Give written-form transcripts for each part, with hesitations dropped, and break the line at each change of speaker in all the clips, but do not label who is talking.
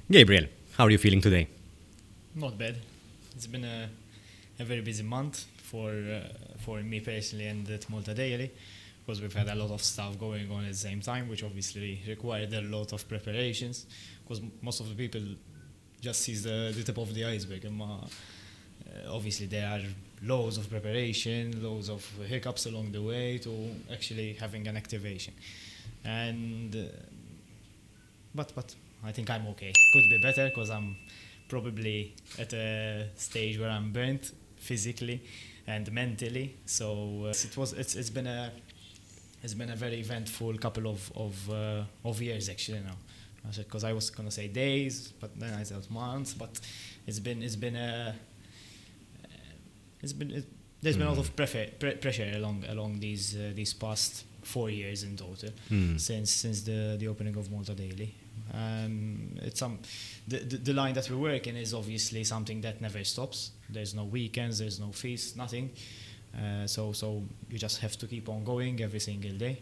Gabriel, how are you feeling today?
Not bad. It's been a very busy month for me personally and at Malta Daily, because we've had a lot of stuff going on at the same time, which obviously required a lot of preparations, because most of the people just sees the tip of the iceberg. And obviously there are loads of preparation, loads of hiccups along the way to actually having an activation. And but I think I'm okay. Could be better because I'm probably at a stage where I'm burnt physically and mentally. So it's been a very eventful couple of years actually now. Because I was gonna say days, but then I said months. But there's been a lot of pressure along these past 4 years in total since the opening of Malta Daily. The line that we work in is obviously something that never stops. There's no weekends, there's no feasts, nothing. So you just have to keep on going every single day.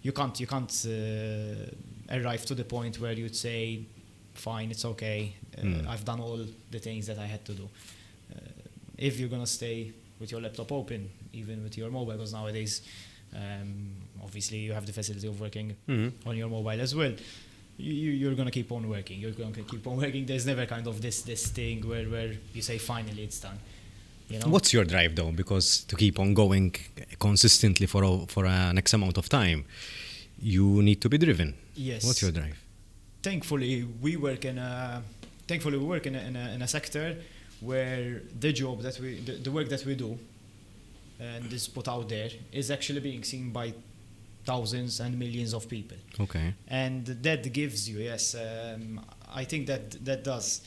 You can't arrive to the point where you'd say, fine, it's okay, I've done all the things that I had to do. If you're gonna stay with your laptop open, even with your mobile, because nowadays obviously you have the facility of working on your mobile as well, you're gonna keep on working. You're gonna keep on working. There's never kind of this thing where you say finally it's done. You know?
What's your drive though? Because to keep on going consistently for an X amount of time, you need to be driven.
Yes.
What's your drive?
Thankfully, we work in a sector where the work that we do and is put out there is actually being seen by thousands and millions of people.
Okay.
And that gives you, I think that does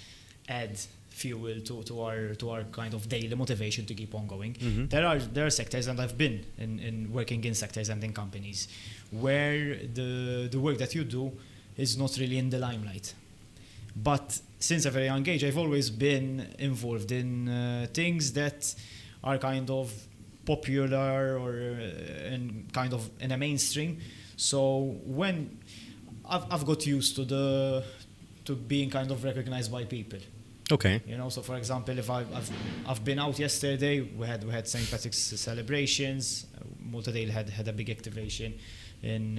add fuel to our kind of daily motivation to keep on going. There are sectors, and I've been in working in sectors and in companies where the work that you do is not really in the limelight. But since a very young age, I've always been involved in things that are kind of popular or in kind of in a mainstream. So when I've got used to being kind of recognized by people.
Okay.
You know, so for example, if I've been out yesterday, we had St. Patrick's celebrations. Malta Daily had a big activation in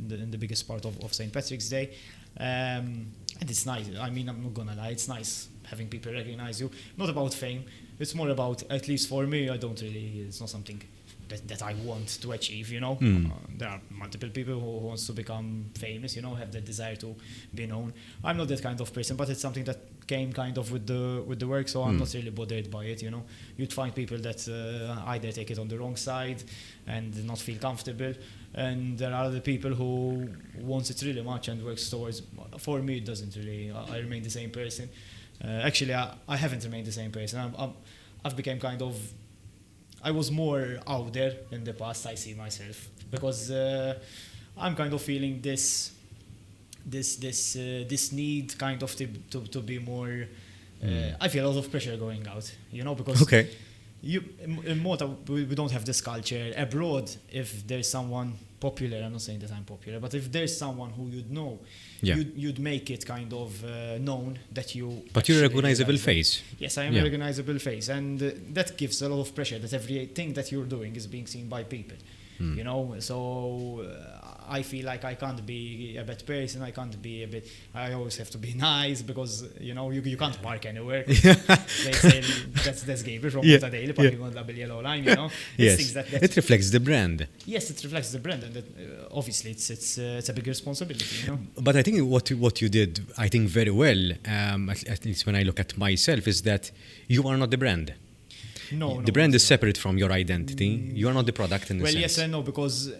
the biggest part of St. Patrick's Day. And it's nice. I mean, I'm not gonna lie, it's nice having people recognize you. Not about fame. It's more about, at least for me, it's not something that I want to achieve, you know. There are multiple people who wants to become famous, you know, have the desire to be known. I'm not that kind of person, but it's something that came kind of with the work, so I'm not really bothered by it, you know. You'd find people that either take it on the wrong side and not feel comfortable, and there are other people who wants it really much and works towards. For me, it doesn't really. I remain the same person. Actually, I haven't remained the same person. I've become kind of. I was more out there in the past, I see myself, because I'm kind of feeling this need kind of to be more. I feel a lot of pressure going out, you know, because in Malta we don't have this culture. Abroad, if there's someone popular, I'm not saying that I'm popular, but if there's someone who you'd know, you'd make it kind of known that you.
But you're a recognizable face.
Yes, I am a recognizable face, and that gives a lot of pressure that everything that you're doing is being seen by people. You know, so I feel like I can't be a bad person. I always have to be nice, because you know you can't park anywhere. They say that's Gabriel from Malta Daily parking on the yellow line. You know,
yes, it reflects the brand.
Yes, it reflects the brand, and obviously it's a big responsibility. You know,
but I think what you did, I think very well. At least when I look at myself, is that you are not the brand.
No,
the brand is separate from your identity. You are not the product in the sense.
Well, yes and no, because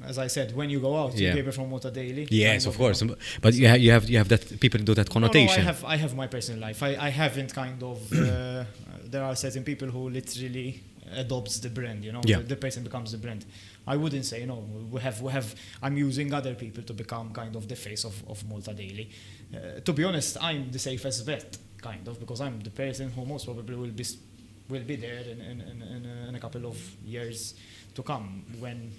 as I said, when you go out, you Gabriel from Malta Daily.
Yes, of course. But you have that people do that connotation.
No, I have my personal life. I haven't kind of. There are certain people who literally adopts the brand. You know, the person becomes the brand. I wouldn't say no. We have. I'm using other people to become kind of the face of Malta Daily. To be honest, I'm the safest bet, kind of, because I'm the person who most probably will be there in a couple of years to come when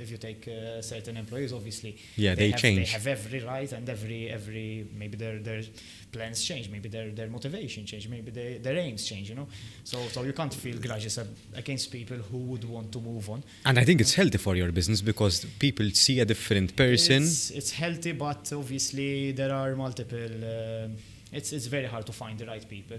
if you take certain employees, obviously,
Yeah, they change.
They have every right, and every maybe their plans change, maybe their motivation change, maybe their aims change, you know. So you can't feel grudges against people who would want to move on.
And I think it's healthy for your business because people see a different person.
It's healthy, but obviously there are multiple. It's very hard to find the right people.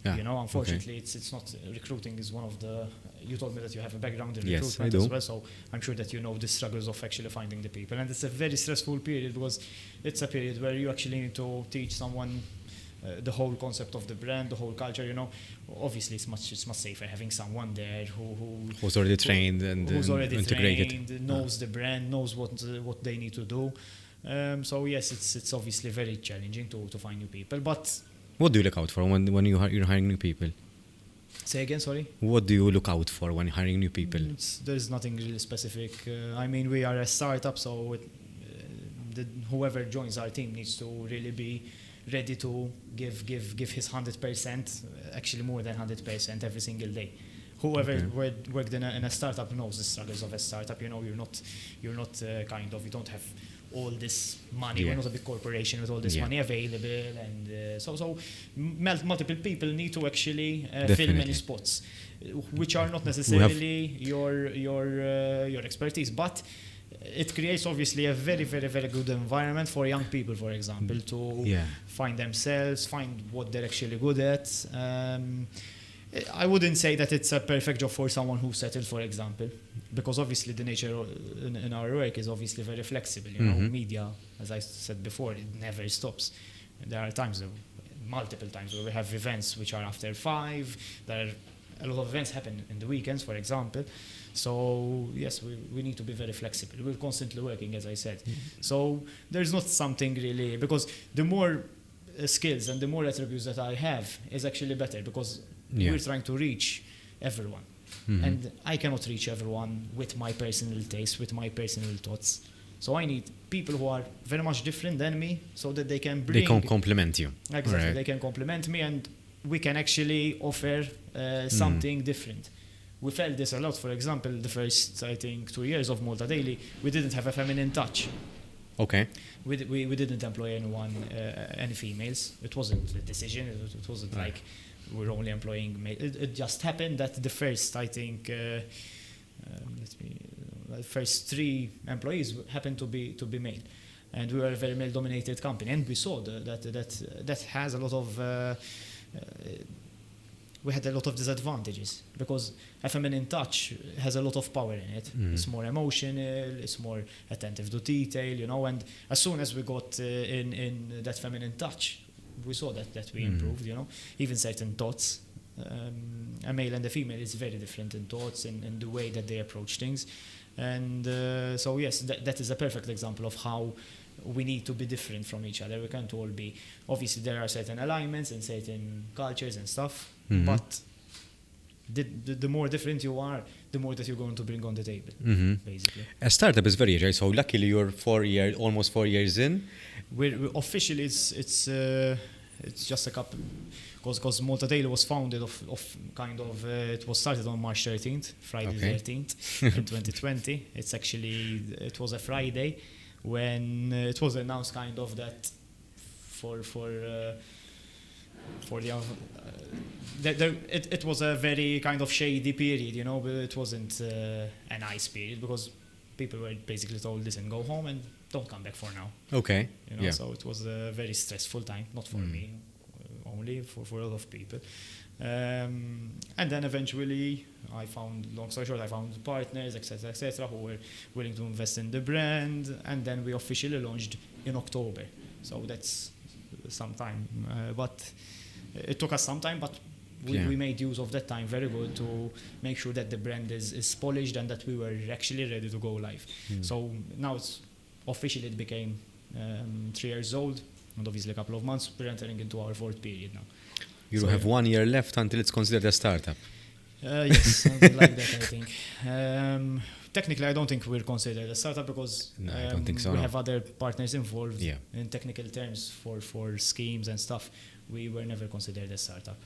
Yeah,
You know, unfortunately, it's not recruiting is one of the. You told me that you have a background in
Yes,
recruitment
I do.
as well, so I'm sure that you know the struggles of actually finding the people, and it's a very stressful period because it's a period where you actually need to teach someone the whole concept of the brand, the whole culture. You know, obviously it's much safer having someone there
Who's already trained and
who's already
integrated.
trained, knows the brand, knows what they need to do. So yes, it's obviously very challenging to find new people, but.
What do you look out for when you're hiring new people?
Say again, sorry?
What do you look out for when hiring new people?
There's nothing really specific. I mean, we are a startup, so whoever joins our team needs to really be ready to give his 100%, actually more than 100% every single day. Whoever worked in a startup knows the struggles of a startup. You know, you don't have all this money.
Yeah.
We're not a big corporation with all this money available, and so multiple people need to actually fill many spots, which are not necessarily your expertise, but it creates obviously a very, very, very good environment for young people, for example, to find themselves, find what they're actually good at. I wouldn't say that it's a perfect job for someone who's settled, for example, because obviously the nature in our work is obviously very flexible. You know, media, as I said before, it never stops. There are times, multiple times, where we have events which are after 5. There are a lot of events happen in the weekends, for example. So yes, we need to be very flexible. We're constantly working, as I said. So there's not something really, because the more skills and the more attributes that I have is actually better, because we're trying to reach everyone. And I cannot reach everyone with my personal taste, with my personal thoughts. So I need people who are very much different than me, so that they can bring...
They can complement you.
Exactly,
right.
They can complement me, and we can actually offer something different. We felt this a lot. For example, the first, I think, 2 years of Malta Daily, we didn't have a feminine touch.
Okay.
We didn't employ anyone, any females. It wasn't a decision. It wasn't like we're only employing male. It just happened that the first, I think, the first 3 employees happened to be male, and we were a very male-dominated company, and we saw that has a lot of. We had a lot of disadvantages, because a feminine touch has a lot of power in it. It's more emotional, it's more attentive to detail, you know. And as soon as we got in that feminine touch, we saw that we improved, you know. Even certain thoughts, a male and a female is very different in thoughts and in the way that they approach things. And so yes, that is a perfect example of how we need to be different from each other. We can't all be. Obviously, there are certain alignments and certain cultures and stuff, but the more different you are, the more that you're going to bring on the table, basically.
A startup is very rare, so luckily you're almost 4 years in.
We're officially, it's just a couple, because Malta Daily was founded it was started on March 13th, Friday 13th in 2020. It was a Friday when it was announced kind of that it was a very kind of shady period, you know, but it wasn't a nice period, because people were basically told, listen, go home and don't come back for now. Okay. You know, so it was a very stressful time, not for me only, for a lot of people. And then eventually long story short, I found partners, etc., who were willing to invest in the brand, and then we officially launched in October. So that's some time, but it took us some time, but we made use of that time very good to make sure that the brand is polished and that we were actually ready to go live. So now it became 3 years old, and obviously a couple of months. We're entering into our 4th period now.
You have 1 year left until it's considered a startup.
Yes, something like that, I think. Technically, I don't think we're considered a startup, because
I don't think so,
we have other partners involved.
Yeah.
In technical terms for schemes and stuff. We were never considered a startup,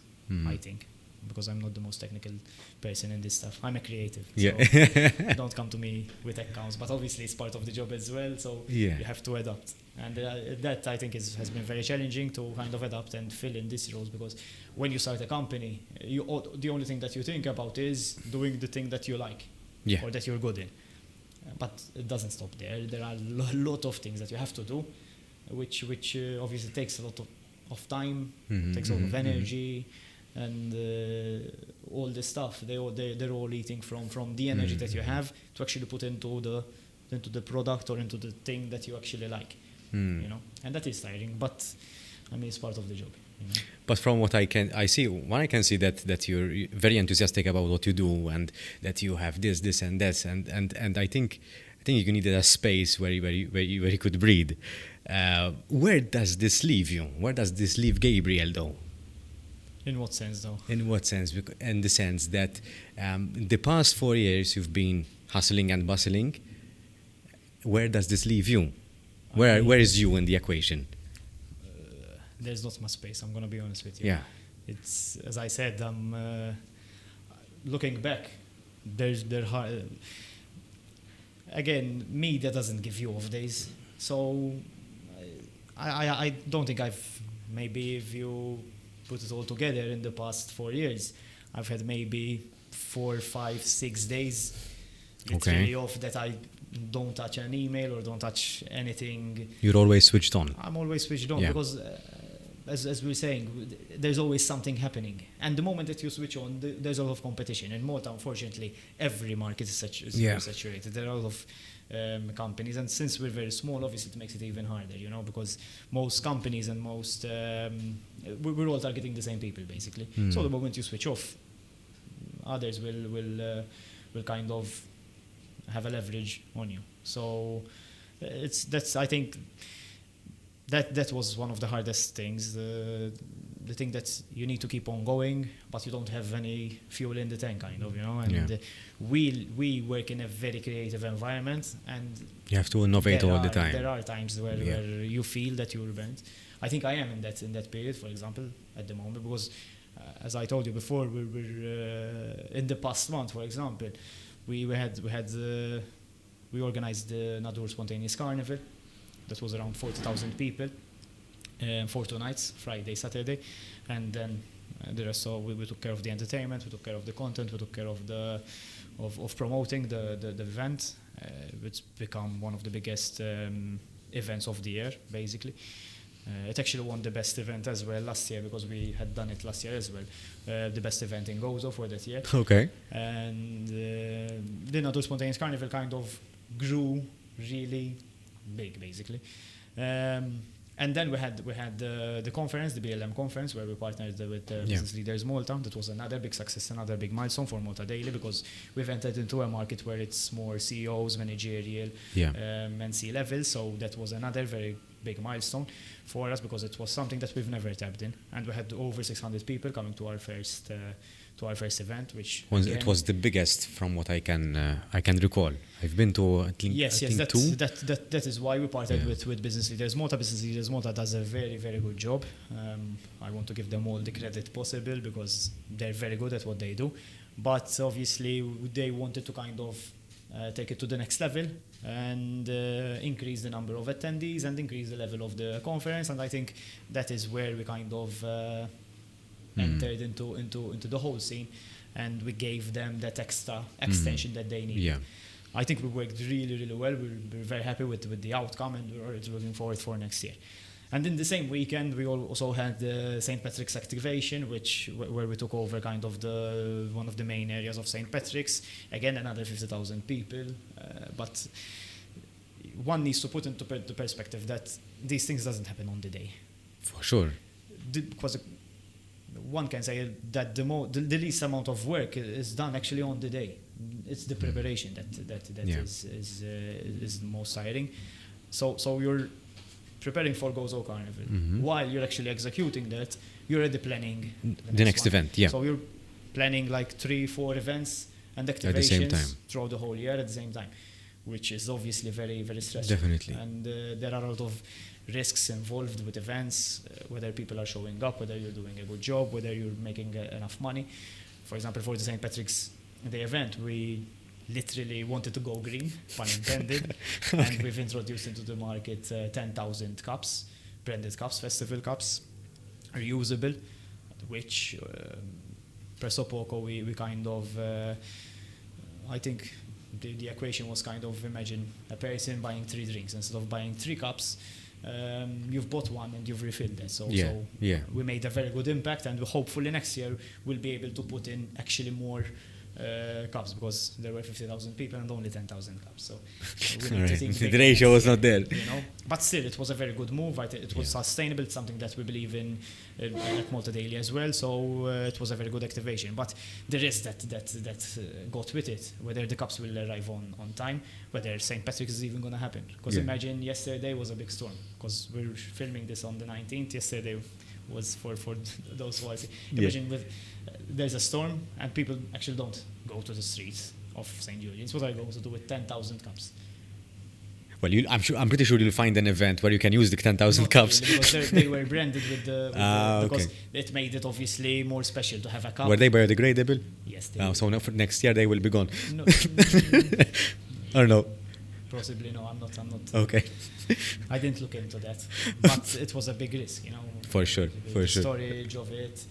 I think. because I'm not the most technical person in this stuff. I'm a creative.
Yeah.
So don't come to me with accounts, but obviously it's part of the job as well. So
Yeah.
you have to adapt. And that I think has been very challenging to kind of adapt and fill in these roles, because when you start a company, the only thing that you think about is doing the thing that you like
Yeah.
or that you're good in. But it doesn't stop there. There are a lot of things that you have to do, which obviously takes a lot of time, takes a lot of energy, and all this stuff. They're all eating from the energy that you have to actually put into the product or into the thing that you actually like. You know, and that is tiring, but I mean it's part of the job. You know?
But from what I can see that you're very enthusiastic about what you do, and that you have this and that, and I think you needed a space where you could breathe. Where does this leave you? Where does this leave Gabriel, though?
In what sense, though?
In what sense? In the sense that the past 4 years you've been hustling and bustling. Where does this leave you? Where is you in the equation?
There's not much space. I'm gonna be honest with you.
Yeah.
It's, as I said, I'm looking back. Again, media doesn't give you off days, so I don't think maybe if you put it all together in the past 4 years, I've had maybe 4, 5, 6 days literally off that I don't touch an email or don't touch anything.
You're always switched on.
I'm always switched on because, as we were saying, there's always something happening. And the moment that you switch on, there's a lot of competition. In Malta, unfortunately, every market is saturated. There are a lot of companies, and since we're very small, obviously it makes it even harder, you know, because most companies and most we're all targeting the same people basically. So the moment you switch off, others will kind of have a leverage on you. So I think that was one of the hardest things. The thing that you need to keep on going, but you don't have any fuel in the tank, kind of, you know. And we work in a very creative environment, and
you have to innovate all the time.
There are times where you feel that you're burnt. I think I am in that period, for example, at the moment, because as I told you before, we're in the past month, for example, we organized the Nadur Spontaneous Carnival. That was around 40,000 people for 2 nights, Friday, Saturday, and then the rest. So we took care of the entertainment, we took care of the content, we took care of promoting the event, which become one of the biggest events of the year, basically. It actually won the best event as well last year, because we had done it last year as well. The best event in Gozo for that year.
Okay.
And the Nadur Spontaneous Carnival kind of grew really big, basically. And then we had the conference, the BLM conference, where we partnered with Business Leaders Malta. That was another big success, another big milestone for Malta Daily, because we've entered into a market where it's more CEOs, managerial, and C-level. So that was another very big milestone for us, because it was something that we've never tapped in, and we had over 600 people coming to our first event, which
it was the biggest from what I can recall. I've been to I think two.
That is why we partnered with Business Leaders Malta. Business Leaders Malta does a very, very good job. I want to give them all the credit possible, because they're very good at what they do. But obviously they wanted to kind of take it to the next level and increase the number of attendees and increase the level of the conference. And I think that is where we kind of entered into the whole scene, and we gave them that extra extension that they needed. I think we worked really, really well. We're very happy with the outcome, and we're already looking forward for next year. And in the same weekend, we also had the St. Patrick's activation, where we took over kind of one of the main areas of St. Patrick's. Again, another 50,000 people. But one needs to put into the perspective that these things doesn't happen on the day.
For sure.
Because one can say that the least amount of work is done actually on the day. It's the preparation that is the most tiring. So you're preparing for Gozo Carnival. While you're actually executing that, you're already planning
the next event.
So you're planning like 3-4 events and activations
at the same time
throughout the whole year at the same time, which is obviously very, very stressful.
Definitely.
And there are a lot of risks involved with events, whether people are showing up, whether you're doing a good job, whether you're making enough money. For example, for the St. Patrick's Day event, we literally wanted to go green, pun intended, and we've introduced into the market 10,000 cups, branded cups, festival cups, reusable, which presso poco we kind of, I think the equation was kind of, imagine a person buying 3 drinks. Instead of buying 3 cups, you've bought one and you've refilled it. So we made a very good impact, and hopefully next year we'll be able to put in actually more cups, because there were 50,000 people and only 10,000 cups. So we need to think
the ratio was not there.
You know, but still, it was a very good move. It was sustainable. It's something that we believe in at Malta Daily as well. So it was a very good activation. But the risk that got with it, whether the cups will arrive on time, whether St. Patrick's is even going to happen. Because imagine yesterday was a big storm. Because we're filming this on the 19th. Yesterday was for those who are. Imagine there's a storm and people actually don't go to the streets of St. Julian's. What are you going to do with 10,000 cups?
Well, I'm pretty sure you'll find an event where you can use the 10,000 cups.
Really, because they were branded with because it made it obviously more special to have a cup.
Were they biodegradable?
Yes, they were.
So now for next year they will be gone.
No,
or no?
Possibly no. I'm not.
Okay.
I didn't look into that, but it was a big risk, you know.
For sure.
Storage of it.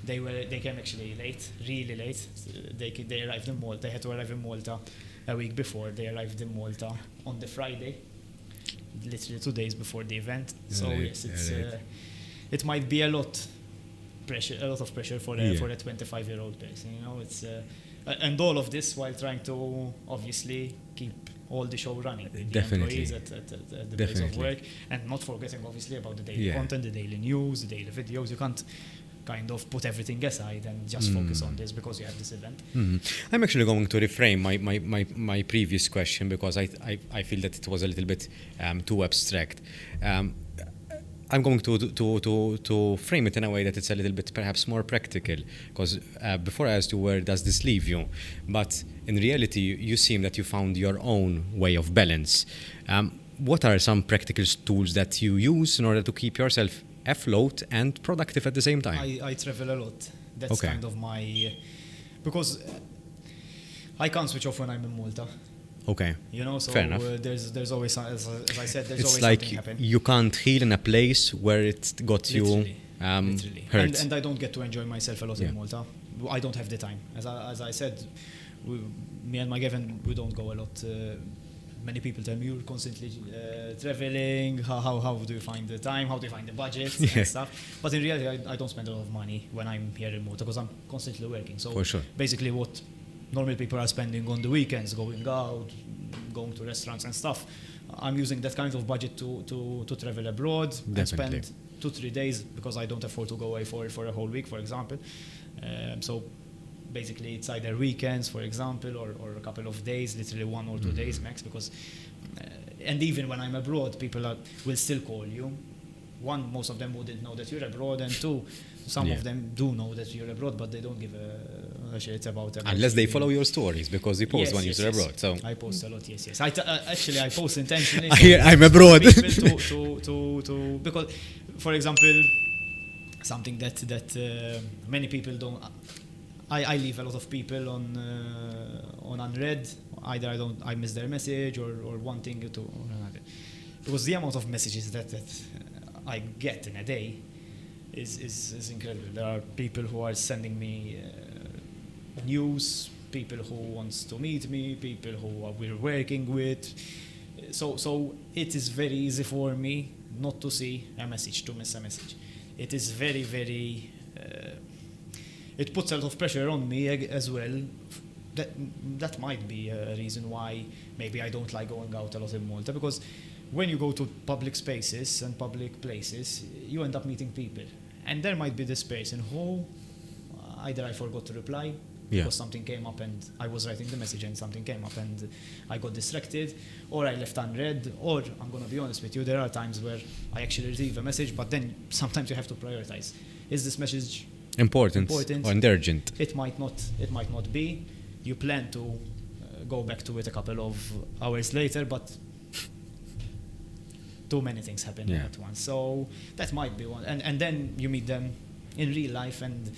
They came actually late, really late. They arrived in Malta. They had to arrive in Malta a week before. They arrived in Malta on the Friday, literally 2 days before the event. So yes, it might be a lot of pressure for a 25-year-old person. You know, it's and all of this while trying to obviously keep all the show running. The employees at the place of work, and not forgetting obviously about the daily content, the daily news, the daily videos. You can't kind of put everything aside and just focus on this because you have this event.
I'm actually going to reframe my previous question, because I feel that it was a little bit too abstract. I'm going to frame it in a way that it's a little bit perhaps more practical, because before I asked you where does this leave you, but in reality you seem that you found your own way of balance. What are some practical tools that you use in order to keep yourself afloat and productive at the same time?
I travel a lot. That's kind of my... because I can't switch off when I'm in Malta.
Okay.
You know, so
fair enough.
There's always, as I said, there's
it's
always
like
something happening.
You can't heal in a place where it got
literally,
you hurt.
And I don't get to enjoy myself a lot in Malta. I don't have the time. As I said, me and my Gavin, we don't go a lot. Many people tell me you're constantly traveling. How do you find the time? How do you find the budget and stuff? But in reality, I don't spend a lot of money when I'm here in Malta because I'm constantly working. So
for sure.
Basically, what normal people are spending on the weekends, going out, going to restaurants and stuff, I'm using that kind of budget to travel abroad.
Definitely.
And spend 2-3 days because I don't afford to go away for a whole week, for example. So basically it's either weekends, for example, or a couple of days, literally 1 or 2 days max, because and even when I'm abroad, people will still call you. One, most of them wouldn't know that you're abroad, and two, some of them do know that you're abroad, but they don't give a shit about it.
Unless they follow your stories, because you post when you're abroad. So
I post a lot, yes. Actually, I post intentionally.
I'm abroad.
to because, for example, something that many people don't. I leave a lot of people on unread. Either I miss their message or one thing to another. Because the amount of messages that I get in a day is incredible. There are people who are sending me news, people who wants to meet me, people who we're working with. So it is very easy for me not to see a message, to miss a message. It is very, very... it puts a lot of pressure on me as well. That might be a reason why maybe I don't like going out a lot in Malta, because when you go to public spaces and public places, you end up meeting people. And there might be this person who either I forgot to reply because something came up and I was writing the message and something came up and I got distracted, or I left unread, or I'm going to be honest with you, there are times where I actually receive a message, but then sometimes you have to prioritize. Is this message important or
urgent?
It might not be. You plan to go back to it a couple of hours later, but too many things happening
Yeah.
at once. So that might be one. And then you meet them in real life, and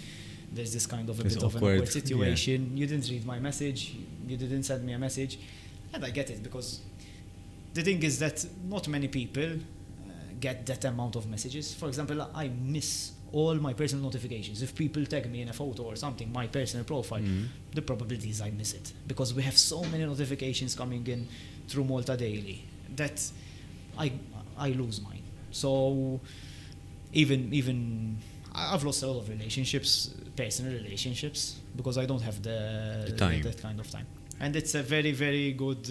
there's this kind of a
It's
bit of an
awkward,
awkward situation. You didn't read my message, you didn't send me a message, and I get it, because the thing is that not many people get that amount of messages. For example, I miss all my personal notifications. If people tag me in a photo or something, my personal profile, the probability is I miss it, because we have so many notifications coming in through Malta Daily that I lose mine. So even I've lost a lot of relationships, personal relationships, because I don't have the
time.
that kind of time. And it's a very, very good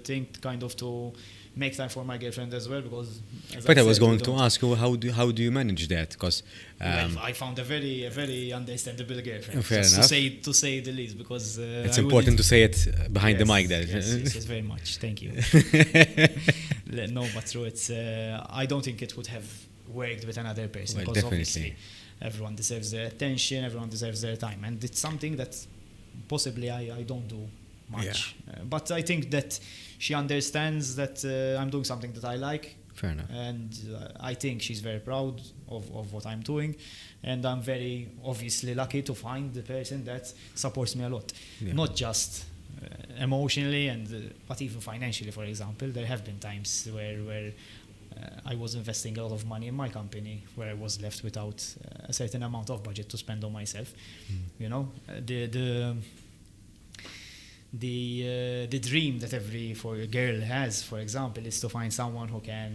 thing kind of to make time for my girlfriend as well, because
But I was
said, we
going to
don't-
ask you, how do you manage that? Because
well, I found a very understandable girlfriend.
Fair
just
enough.
to say the least, because
it's
I
important to
wouldn't-
say it behind the
Yes,
mic there.
yes, very much. Thank you. No, but true. It's. I don't think it would have worked with another person,
Well,
because
definitely.
obviously everyone deserves their attention, everyone deserves their time, and it's something that possibly I don't do much. But I think that she understands that I'm doing something that I like.
Fair enough.
And I think she's very proud of what I'm doing, and I'm very obviously lucky to find the person that supports me a lot,
Yeah.
not just emotionally but even financially. For example, there have been times where I was investing a lot of money in my company, where I was left without a certain amount of budget to spend on myself. You know, the dream that every girl has, for example, is to find someone who can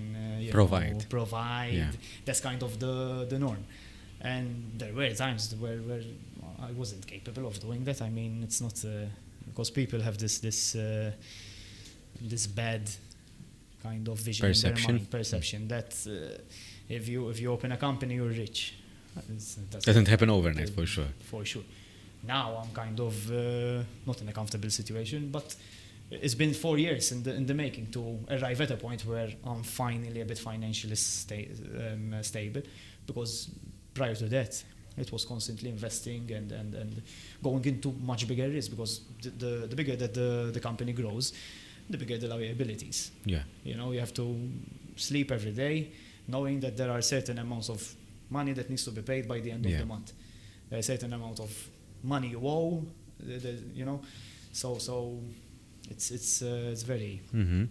provide.
Yeah.
That's kind of the norm. And there were times where I wasn't capable of doing that. I mean, it's not because people have this bad kind of vision in their mind, perception that if you open a company, you're rich.
Doesn't happen overnight, for sure.
For sure. Now I'm kind of not in a comfortable situation, but it's been 4 years in the making to arrive at a point where I'm finally a bit financially stable, because prior to that it was constantly investing and going into much bigger risks, because the bigger that the company grows, the bigger the liabilities.
Yeah.
You know, you have to sleep every day knowing that there are certain amounts of money that needs to be paid by the end of the month. There are a certain amount of money you owe, you know, so it's very.
Mm-hmm.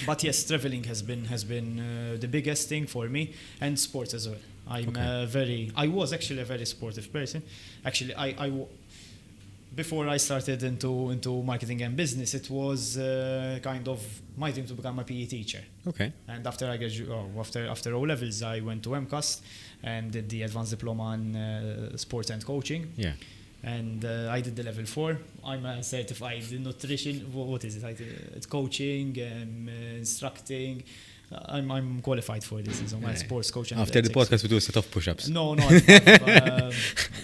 But yes, traveling has been the biggest thing for me, and sports as well. I was actually a very sportive person. Actually, before I started into marketing and business, it was kind of my dream to become a PE teacher.
Okay.
And after I after O levels, I went to MCAST and did the advanced diploma in sports and coaching.
Yeah.
And I did the level 4. I'm a certified nutrition. What is it? It's coaching, instructing. I'm qualified for this. So my sports coach. And
After the
athletics.
podcast, we do a set of push-ups.
No.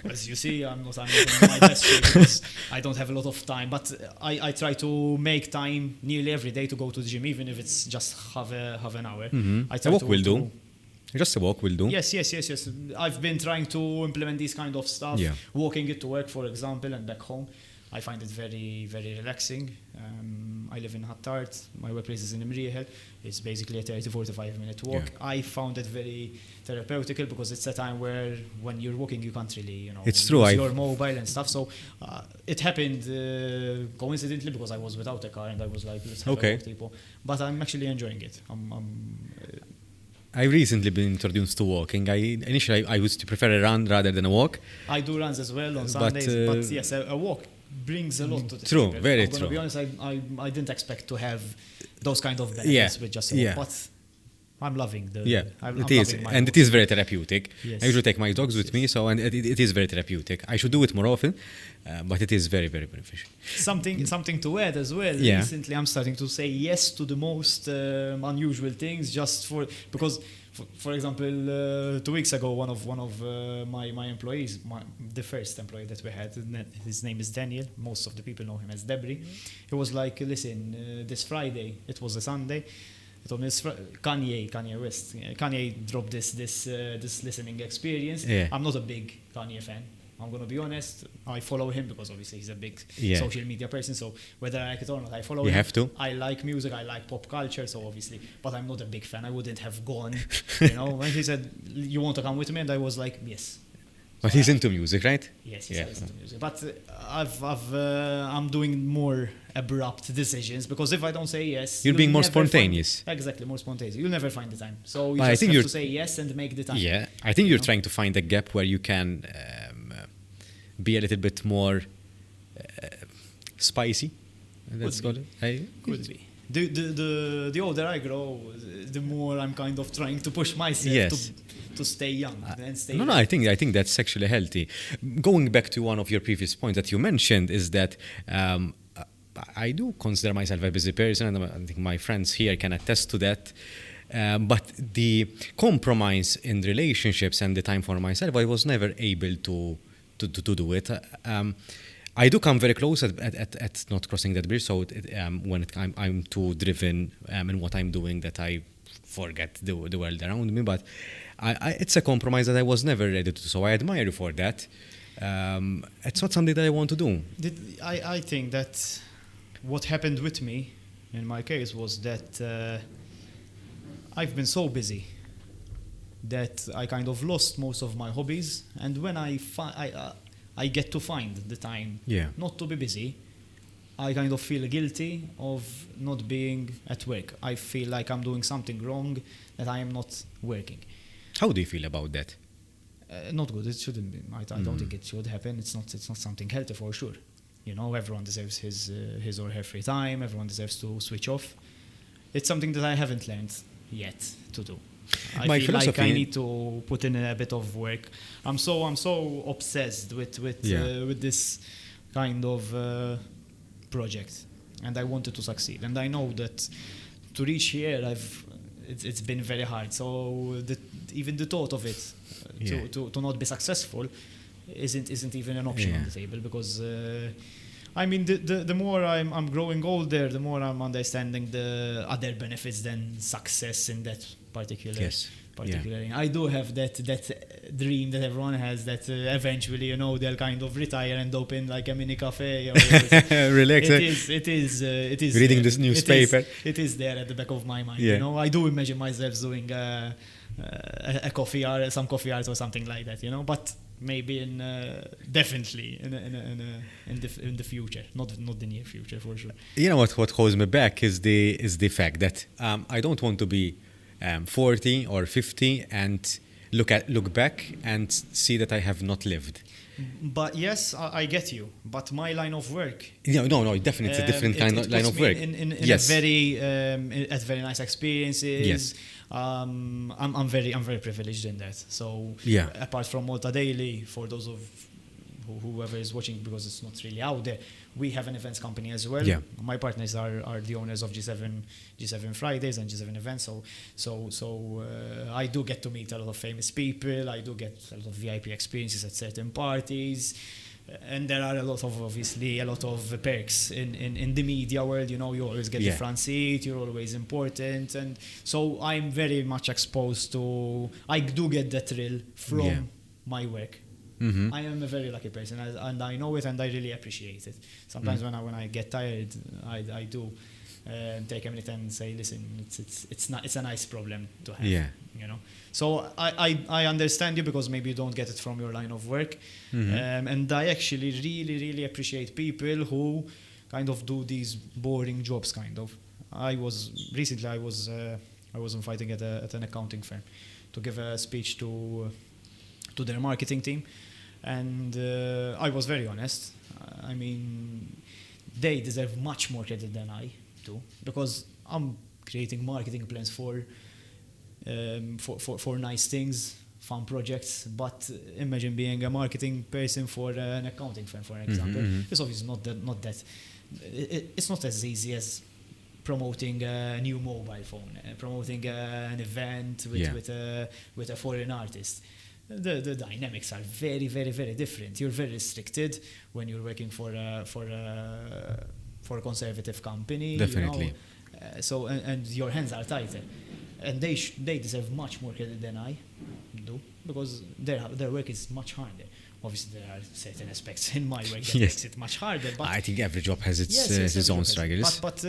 As you see, I'm not in my best shape because I don't have a lot of time. But I try to make time nearly every day to go to the gym, even if it's just half an hour.
Mm-hmm.
I
A
try
walk
to
will do. Just a walk will do.
Yes. I've been trying to implement these kind of stuff.
Yeah.
Walking it to work, for example, and back home. I find it very, very relaxing. I live in Hattart. My workplace is in Imriehel. It's basically a 30-45 minute walk.
Yeah.
I found it very therapeutical because it's a time where when you're walking, you can't really,
It's true,
use your mobile and stuff. So it happened coincidentally because I was without a car and I was like, let's have a walk, people. But I'm actually enjoying it.
I've recently been introduced to walking. Initially I used to prefer a run rather than a walk.
I do runs as well on Sundays, but yes, a walk brings a lot to the
True,
table.
very
I'm gonna
true.
be honest, I didn't expect to have those kind of benefits with just a walk, but I'm loving the. I'm
it is,
loving my
and
walk.
it is very therapeutic.
Yes.
I usually take my dogs with me, so and it is very therapeutic. I should do it more often, but it is very, very beneficial.
Something to add as well.
Yeah.
Recently, I'm starting to say yes to the most unusual things, because. For example, 2 weeks ago, one of my employees, the first employee that we had, his name is Daniel. Most of the people know him as Debri. He was like, listen, this Friday, it was a Sunday. He told me Kanye West. Kanye dropped this listening experience.
Yeah.
I'm not a big Kanye fan. I'm going to be honest. I follow him because obviously he's a big
Yeah.
social media person. So whether I like it or not, I follow
You
him.
have to.
I like music. I like pop culture. So obviously, but I'm not a big fan. I wouldn't have gone. You know, when he said, "You want to come with me?" and I was like, "Yes."
But he's into music, right?
Yes,
Yeah.
he's into music. But I'm doing more abrupt decisions because if I don't say yes,
You're being more
never find-
spontaneous.
Exactly, more spontaneous. You'll never find the time. So you
But I
just
think
have
you're-
to say yes and make the time.
Yeah, I think you're
know?
trying to find a gap where you can be a little bit more spicy. Let's
Could
call
be.
it.
Could be. The older I grow, the more I'm kind of trying to push myself
Yes.
to stay young and stay.
No, I think that's actually healthy. Going back to one of your previous points that you mentioned is that I do consider myself a busy person, and I think my friends here can attest to that. But the compromise in relationships and the time for myself, I was never able to do it. I do come very close at not crossing that bridge. So when I'm too driven in what I'm doing that I forget the world around me. But it's a compromise that I was never ready to do. So I admire you for that. It's not something that I want to do.
I think that what happened with me, in my case, was that I've been so busy that I kind of lost most of my hobbies. And when I get to find the time
Yeah.
not to be busy, I kind of feel guilty of not being at work. I feel like I'm doing something wrong, that I am not working.
How do you feel about that?
Not good. It shouldn't be. I don't think it should happen. It's not something healthy for sure. You know, everyone deserves his or her free time. Everyone deserves to switch off. It's something that I haven't learned yet to do. I
My
feel like
philosophy-
I need to put in a bit of work. I'm so obsessed with this kind of project, and I wanted to succeed. And I know that to reach here, it's been very hard. So even the thought of it to not be successful isn't even an option on the table because. I mean, the more I'm growing older, the more I'm understanding the other benefits than success in that particular.
Yes.
Particularly, I do have that dream that everyone has that eventually, you know, they'll kind of retire and open like a mini cafe. Or
Relax.
It is.
Reading this newspaper.
It is there at the back of my mind.
Yeah.
You know, I do imagine myself doing a coffee art, some coffee art or something like that. You know, but maybe definitely in the future, not the near future for sure.
You know what holds me back is the fact that I don't want to be 40 or 50 and look back and see that I have not lived.
But yes, I get you. But my line of work.
No, definitely it's a different kind of line of work.
In
Yes.
at very nice experiences.
Yes.
I'm very privileged in that. So
Yeah.
apart from Malta Daily, for those of whoever is watching, because it's not really out there, we have an events company as well.
Yeah.
My partners are the owners of G7 Fridays and G7 events. So I do get to meet a lot of famous people. I do get a lot of VIP experiences at certain parties. And there are a lot of perks in the media world. You know, you always get the front seat. You're always important, and so I'm very much exposed to. I do get the thrill from my work.
Mm-hmm.
I am a very lucky person, and I know it, and I really appreciate it. Sometimes when I get tired, I do take a minute and say, "Listen, it's a nice problem to have."
Yeah.
You know. So I understand you because maybe you don't get it from your line of work, and I actually really appreciate people who kind of do these boring jobs. Kind of. I was invited at an accounting firm to give a speech to their marketing team. And I was very honest. I mean, they deserve much more credit than I do because I'm creating marketing plans for nice things, fun projects. But imagine being a marketing person for an accounting firm, for example. It's obviously not that. It's not as easy as promoting a new mobile phone, promoting an event with a foreign artist. The dynamics are very different. You're very restricted when you're working for a conservative company.
Definitely.
You know? And your hands are tighter, and they deserve much more credit than I do because their work is much harder. Obviously, there are certain aspects in my work that
Yes.
makes it much harder. But
I think every job has its
yes, yes,
its own
every job has-
struggles.
But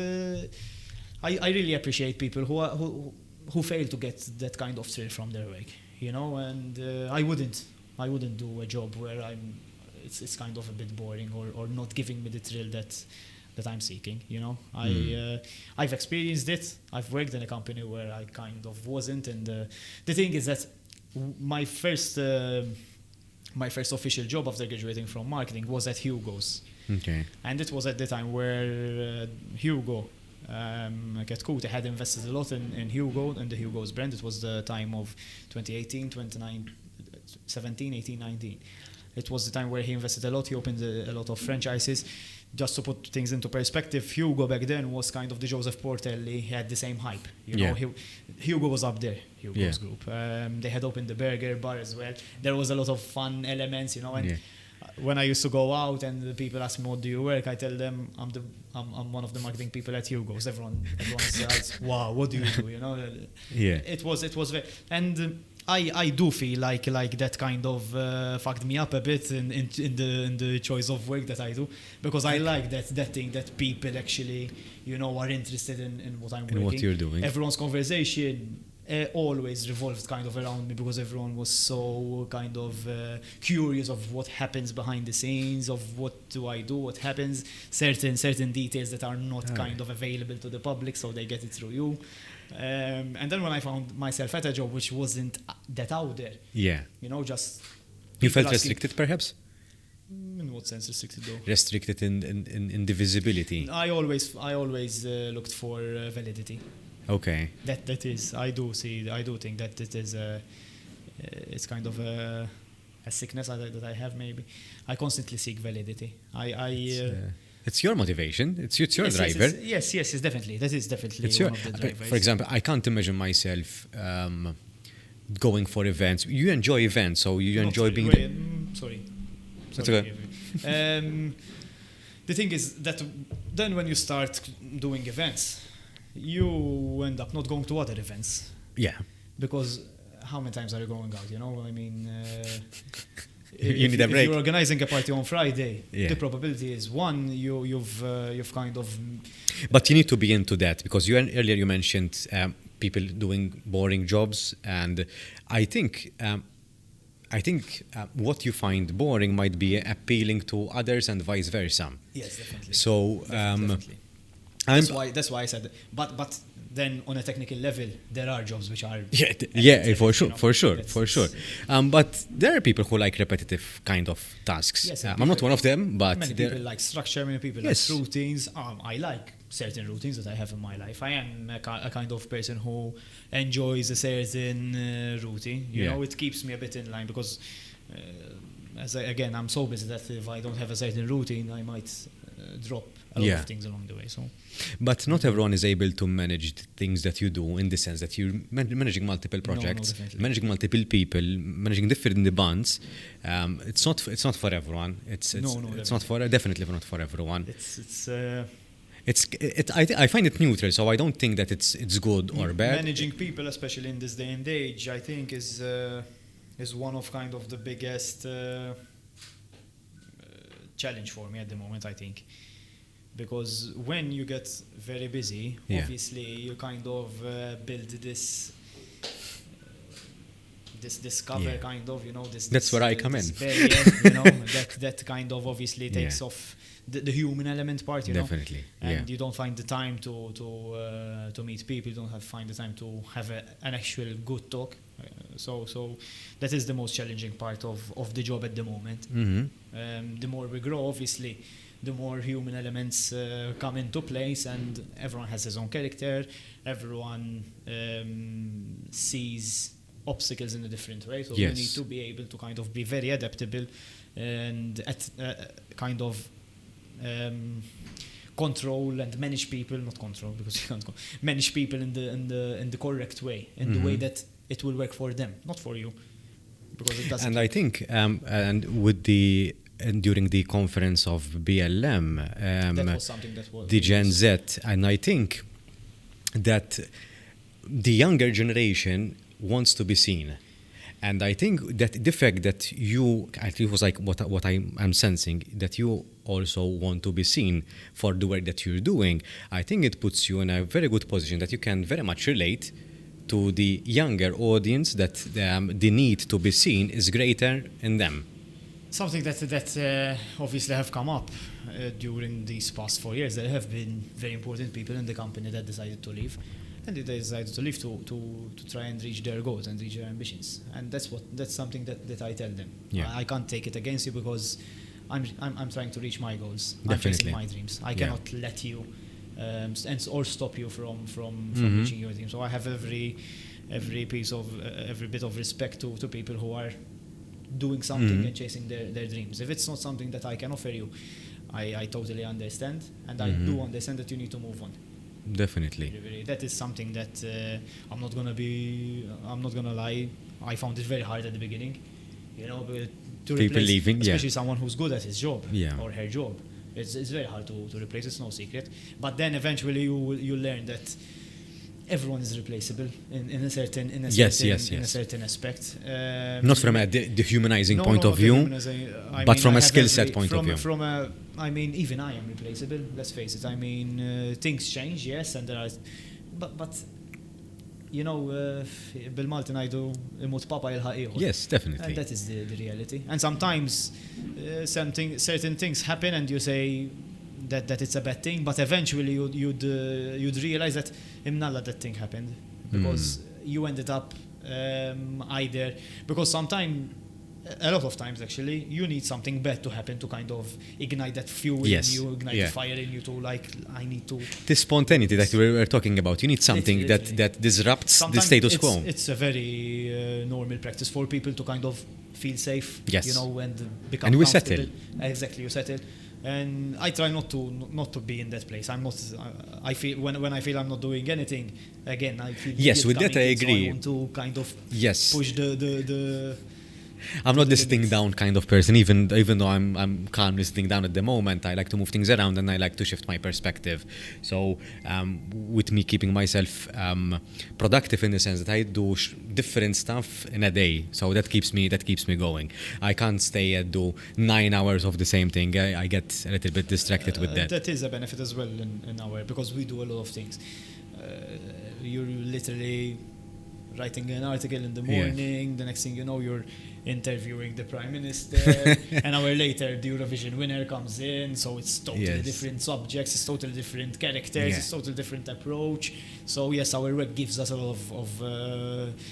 I really appreciate people who fail to get that kind of thrill from their work, you know. And I wouldn't do a job where it's kind of a bit boring or not giving me the thrill that I'm seeking, you know. I've experienced it. I've worked in a company where I kind of wasn't, and the thing is that my first official job after graduating from marketing was at Hugo's.
Okay.
And it was at the time where Hugo, at Cote, had invested a lot in Hugo and the Hugo's brand. It was the time of 2018, 17, 18, 19. It was the time where he invested a lot. He opened a lot of franchises. Just to put things into perspective, Hugo back then was kind of the Joseph Portelli. He had the same hype. You know, Hugo was up there, Hugo's group. They had opened the burger bar as well. There was a lot of fun elements, you know. And when I used to go out and the people ask me, what do you work? I tell them I'm one of the marketing people at Hugo's. Everyone says, wow, what do you do? You know. It was very, and I do feel like that kind of fucked me up a bit in the choice of work that I do, because I like that thing that people actually, you know, are interested in what I'm working.
What you're doing.
Everyone's conversation always revolved kind of around me, because everyone was so kind of curious of what happens behind the scenes, of what do I do, what happens, certain details that are not kind of available to the public, so they get it through you. And then when I found myself at a job which wasn't that out there, you know, just
you felt restricted, perhaps.
In what sense restricted though?
Restricted in the visibility.
I always looked for validity.
Okay.
That is, I do think that it is it's kind of a sickness that I have. Maybe I constantly seek validity.
It's your motivation. It's your driver.
Yes, definitely. That is definitely one of the drivers.
For example, I can't imagine myself going for events. You enjoy events, so you enjoy being.
Sorry.
That's okay.
The thing is that then when you start doing events, you end up not going to other events.
Yeah.
Because how many times are you going out? You know, I mean.
You need a break.
If you're organizing a party on Friday, the probability is one, you've kind of.
But you need to be into that, because earlier you mentioned people doing boring jobs, and I think what you find boring might be appealing to others and vice versa.
Yes, definitely.
So
definitely. That's why I said that. But then on a technical level, there are jobs which are
for sure. But there are people who like repetitive kind of tasks.
Yes,
I'm not one of them, but
many people like structure. Many people like
Yes.
routines. I like certain routines that I have in my life. I am a kind of person who enjoys a certain routine. You know, it keeps me a bit in line, because I'm so busy that if I don't have a certain routine, I might drop a lot of things along the way. So,
but not everyone is able to manage the things that you do, in the sense that you're managing multiple projects, managing multiple people, managing different demands. It's not for everyone. It's definitely not for everyone. I find it neutral, so I don't think that it's good or bad.
Managing people, especially in this day and age, I think is one of kind of the biggest challenge for me at the moment, I think. Because when you get very busy, obviously you kind of build this cover, kind of, you know.
That's where I come in.
Barrier, you know, that kind of obviously takes off the human element part, you know.
Definitely.
And you don't find the time to meet people. You don't find the time to have an actual good talk. So that is the most challenging part of the job at the moment.
Mm-hmm.
The more we grow, obviously, the more human elements come into place, and everyone has his own character. Everyone sees obstacles in a different way. So you need to be able to kind of be very adaptable and kind of control and manage people, not control because you can't manage people in the correct way, in the way that it will work for them, not for you, because it doesn't.
And I think and with during the conference of BLM,
that was something that was
the Gen Z, and I think that the younger generation wants to be seen. And I think that the fact that you, actually it was like what I'm sensing, that you also want to be seen for the work that you're doing, I think it puts you in a very good position that you can very much relate to the younger audience, that the need to be seen is greater in them.
Something that obviously have come up during these past 4 years. There have been very important people in the company that decided to leave, and they decided to leave to try and reach their goals and reach their ambitions. And that's something that I tell them.
Yeah.
I can't take it against you because I'm trying to reach my goals.
Definitely.
I'm chasing my dreams. I cannot let you or stop you from reaching your dreams. So I have every bit of respect to people who are doing something and chasing their dreams. If it's not something that I can offer you, I totally understand, and I do understand that you need to move on.
Definitely.
That is something that I'm not gonna lie, I found it very hard at the beginning, to
People
replace,
leaving,
especially someone who's good at his job
Yeah.
or her job. It's very hard to replace. It's no secret. But then eventually you learn that everyone is replaceable in a certain aspect.
Not from a dehumanizing point
no,
of view, but from a skill set point of view.
Even I am replaceable. Let's face it. Things change, yes, and there are, but bil-Malti ngħidu imut papa jilħaq ieħor.
Yes, definitely.
And that is the reality. And sometimes certain things happen, and you say that it's a bad thing, but eventually you'd realize that imnalla that thing happened because you ended up either because a lot of times actually you need something bad to happen to kind of ignite that fuel in you, ignite the fire in you to I need to.
The spontaneity that we were talking about, you need something that disrupts
sometimes
the status quo.
It's a very normal practice for people to kind of feel safe,
Yes.
and become
And we
comfortable.
settle.
Exactly, you settle. And I try not to be in that place. I'm not. I feel when I feel I'm not doing anything. Again, I feel.
Yes, with that I agree.
So I want to kind of push the
I'm not the sitting down kind of person, even though I'm calmly sitting down at the moment. I like to move things around and I like to shift my perspective. So with me keeping myself productive in the sense that I do different stuff in a day, so that keeps me going. I can't stay and do 9 hours of the same thing. I get a little bit distracted with that.
That is a benefit as well in our, because we do a lot of things. You're literally writing an article in the morning, the next thing you know you're interviewing the Prime Minister, an hour later the Eurovision winner comes in, so it's totally different subjects, it's totally different characters, it's totally different approach. So yes, our work gives us a lot of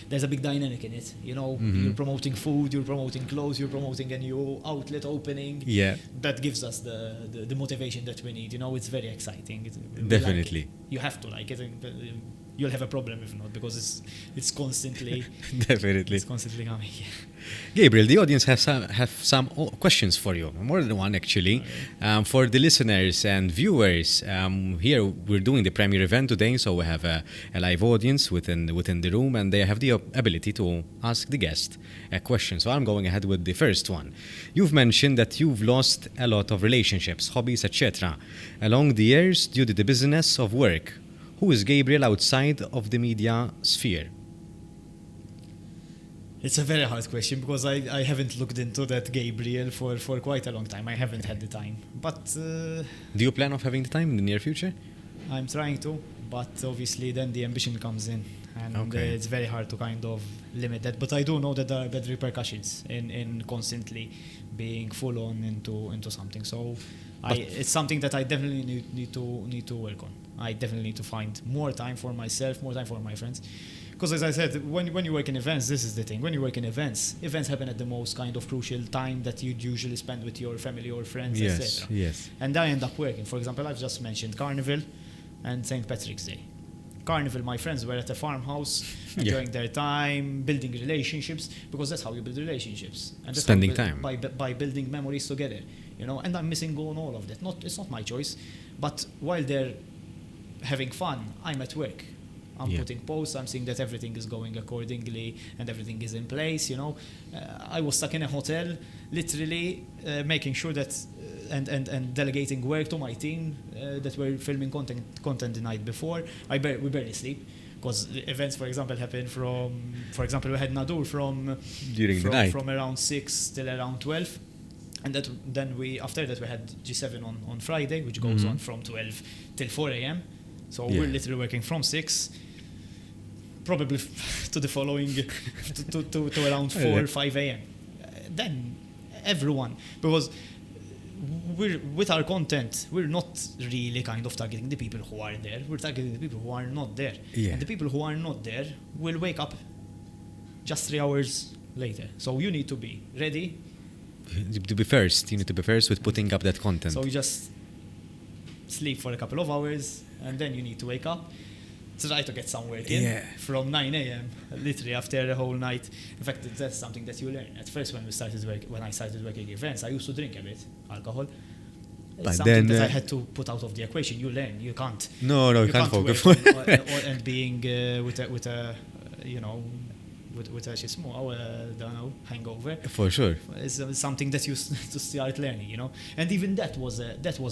there's a big dynamic in it, you're promoting food, you're promoting clothes, you're promoting a new outlet opening. That gives us the motivation that we need. It's very exciting.
Definitely.
Like you have to like it. You'll have a problem if not, because it's constantly
definitely
it's constantly coming.
Gabriel, the audience have some questions for you, more than one actually. For the listeners and viewers, here we're doing the premiere event today, so we have a live audience within the room, and they have the ability to ask the guest a question. So I'm going ahead with the first one. You've mentioned that you've lost a lot of relationships, hobbies, etc. along the years due to the business of work. Who is Gabriel outside of the media sphere?
It's a very hard question because I haven't looked into that Gabriel for quite a long time. I haven't had the time. But
do you plan on having the time in the near future?
I'm trying to, but obviously then the ambition comes in, and it's very hard to kind of limit that. But I do know that there are bad repercussions in constantly being full on into something. So it's something that I definitely need to work on. I definitely need to find more time for myself, more time for my friends. Because as I said, when you work in events, this is the thing. When you work in events happen at the most kind of crucial time that you'd usually spend with your family or friends, etc.
Yes.
And I end up working. For example, I've just mentioned Carnival and St. Patrick's Day. Carnival, my friends were at a farmhouse, enjoying their time, building relationships, because that's how you build relationships. And that's
spending time.
By building memories together, and I'm missing on all of that. It's not my choice, but while they're having fun, I'm at work. I'm putting posts, I'm seeing that everything is going accordingly and everything is in place, I was stuck in a hotel, literally making sure that and delegating work to my team that were filming content the night before. We barely sleep. Because events, for example, happen from, for example, we had Nadur
During the night.
from around 6 till around 12. And then after that we had G7 on Friday, which goes on from 12 till 4 a.m. So we're literally working from 6, probably to the following, to around 4 or 5 a.m. Then everyone, because with our content, we're not really kind of targeting the people who are there. We're targeting the people who are not there.
Yeah.
And the people who are not there will wake up just 3 hours later. So you need to be ready.
To be first. You need to be first with putting up that content.
So you just sleep for a couple of hours and then you need to wake up. Try to get some work in from 9 a.m. literally after a whole night. In fact, that's something that you learn. At first, when I started working events, I used to drink a bit alcohol.
But
something
then
that I had to put out of the equation. You learn. You can't.
No, you can't focus.
And being with a don't know, hangover.
For sure.
It's something that you to start learning, you know. And even that was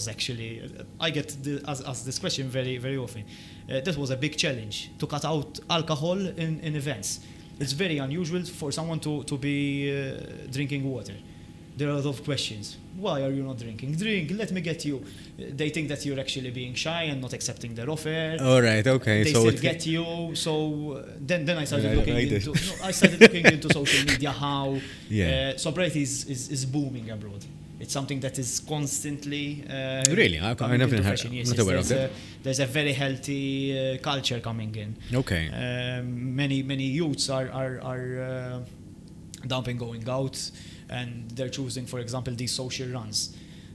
actually, I get asked this question very, very often. That was a big challenge, to cut out alcohol in events. It's very unusual for someone to be drinking water. There are a lot of questions. Why are you not drinking? Drink, let me get you. They think that you're actually being shy and not accepting their offer.
All right, okay.
They
so
still get you. So then I started looking into social media, how sobriety is booming abroad. It's something that is constantly
really. I never heard.
Yes,
not aware of that.
There's a very healthy culture coming in.
Okay.
Many youths are dumping going out. And they're choosing, for example, these social runs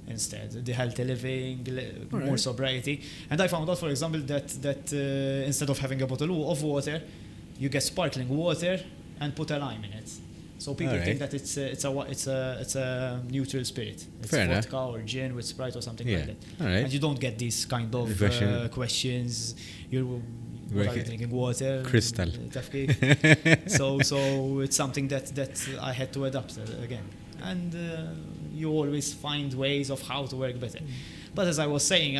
instead, the healthy living, more sobriety. And I found out, for example, that instead of having a bottle of water, you get sparkling water and put a lime in it. So people think that it's a neutral spirit. It's vodka or gin with Sprite or something like that. And you don't get these kind of questions. What are you drinking? Water?
Crystal.
So it's something that I had to adapt again. And you always find ways of how to work better. But as I was saying,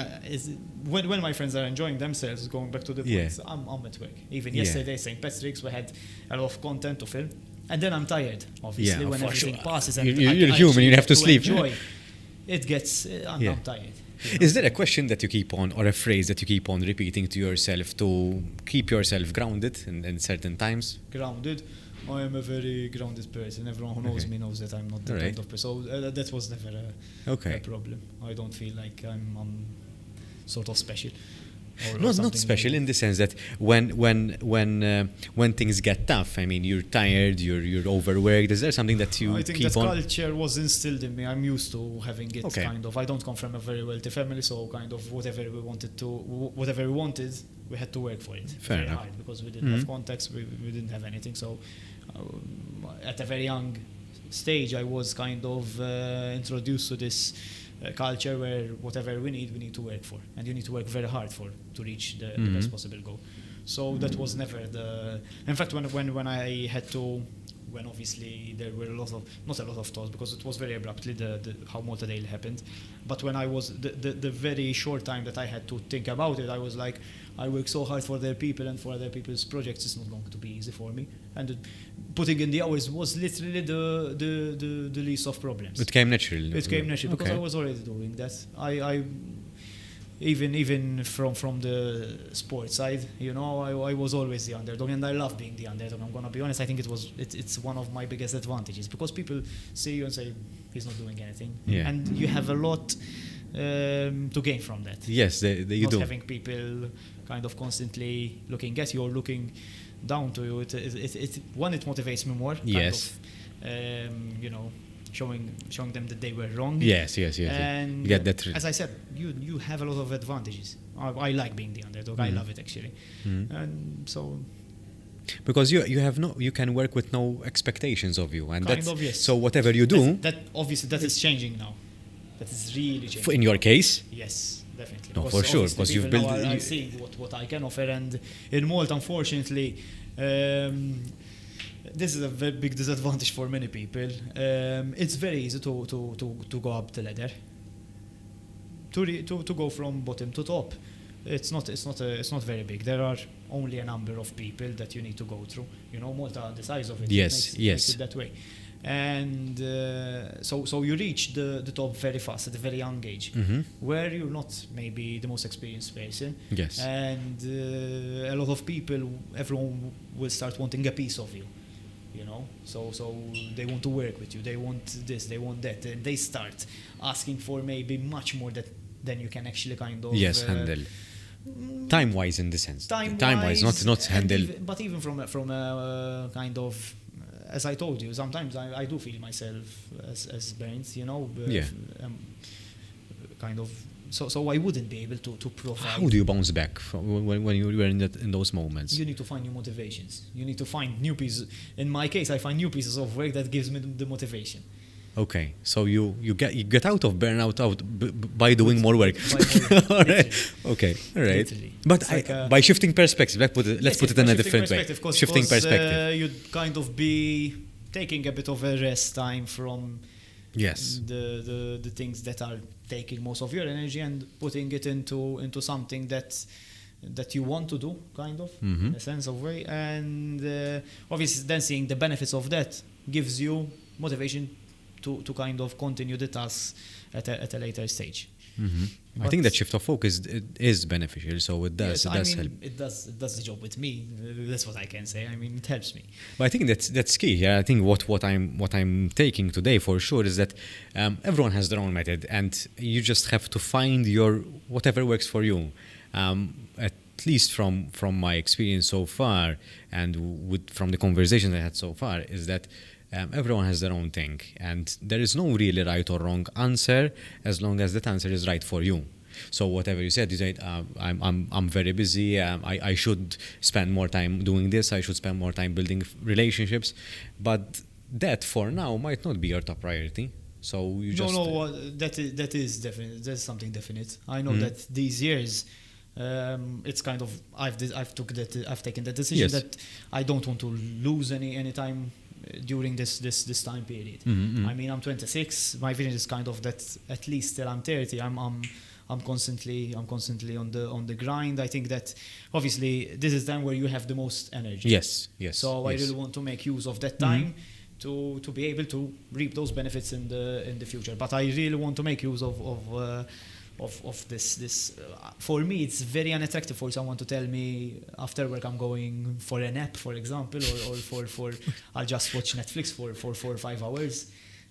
when my friends are enjoying themselves, going back to the points, I'm at work. Even yesterday, St. Patrick's, we had a lot of content to film. And then I'm tired, obviously, when everything passes. And
you're human, you have to sleep.
Enjoy. It gets, I'm tired. You know?
Is there a question that you keep on, or a phrase that you keep on repeating to yourself to keep yourself grounded in certain times?
Grounded? I am a very grounded person. Everyone who knows me knows that I'm not that kind of person. So that was never a problem. I don't feel like I'm sort of special.
Not special in the sense that when things get tough, I mean, you're tired, you're overworked. Is there something that you
I think
keep
that
on?
culture was instilled in me. I'm used to having it kind of. I don't come from a very wealthy family, so kind of whatever we wanted, we had to work for it.
Fair enough.
Hard because we didn't have contacts, we didn't have anything. So at a very young stage, I was kind of introduced to this culture where whatever we need to work for, and you need to work very hard to reach the best possible goal. So that was never the. In fact, when I had to, when obviously there were not a lot of thoughts because it was very abruptly how Malta Daily happened, but when I was the very short time that I had to think about it, I was like, I work so hard for their people and for other people's projects. It's not going to be easy for me, and putting in the hours was literally the least of problems.
It came naturally.
It came naturally because I was already doing that. I even from the sports side, you know, I was always the underdog, and I love being the underdog. I'm gonna be honest. I think it's one of my biggest advantages because people see you and say he's not doing anything, and you have a lot to gain from that.
Yes, you
not
do.
Having people kind of constantly looking at you or looking down to you, it motivates me more.
Yes.
Kind of, you know, showing them that they were wrong.
Yes.
And
you get that.
as I said, you have a lot of advantages. I like being the underdog. I love it actually. And so.
Because you can work with no expectations of you, and
kind of, yes.
So whatever you do,
that obviously that is changing now. That is really changing.
In your case,
yes, definitely.
No, for sure, because you've built.
I see what I can offer, and in Malta, unfortunately, this is a very big disadvantage for many people. It's very easy to go up the ladder, to go from bottom to top. it's not very big. There are only a number of people that you need to go through. Malta, the size of it,
Yes,
makes it that way. And so you reach the top very fast at a very young age, where you're not maybe the most experienced person.
Yes.
And a lot of people, everyone will start wanting a piece of you. So they want to work with you, they want this, they want that, and they start asking for maybe much more than you can actually kind of
handle time-wise, in the sense time-wise, not handle,
but even from a kind of, as I told you, sometimes I do feel myself as burnt, kind of. So I wouldn't be able to provide.
How do you bounce back from when you were in those moments?
You need to find new motivations. You need to find new pieces. In my case, I find new pieces of work that gives me the motivation.
Okay, so you get out of burnout by doing more work.
All
right. Okay, all right.
Literally.
But by shifting perspective, let's put it in a different way. Shifting perspective.
You'd kind of be taking a bit of a rest time from the things that are taking most of your energy and putting it into something that you want to do, kind of, in a sense of way. And obviously then seeing the benefits of that gives you motivation to kind of continue the tasks at a later stage.
I think that shift of focus is beneficial, so it does help.
It does the job with me. That's what I can say. I mean, it helps me.
But I think that's key. Yeah, I think what I'm taking today for sure is that everyone has their own method, and you just have to find your whatever works for you. At least from my experience so far, and from the conversations I had so far, is that everyone has their own thing, and there is no really right or wrong answer as long as that answer is right for you. So whatever you said, I'm very busy. I should spend more time doing this. I should spend more time building relationships, but that for now might not be your top priority. So you just
that is definite. That's something definite. I know that these years. It's kind of I've taken the decision that I don't want to lose any time during this time period. I mean, I'm 26. My vision is kind of that at least till I'm 30. I'm constantly on the grind. I think that obviously this is the time where you have the most energy.
Yes.
So I really want to make use of that time to be able to reap those benefits in the future. But I really want to make use of this. For me, it's very unattractive for someone to tell me after work I'm going for a nap, for example, or for I'll just watch Netflix for 4 or 5 hours.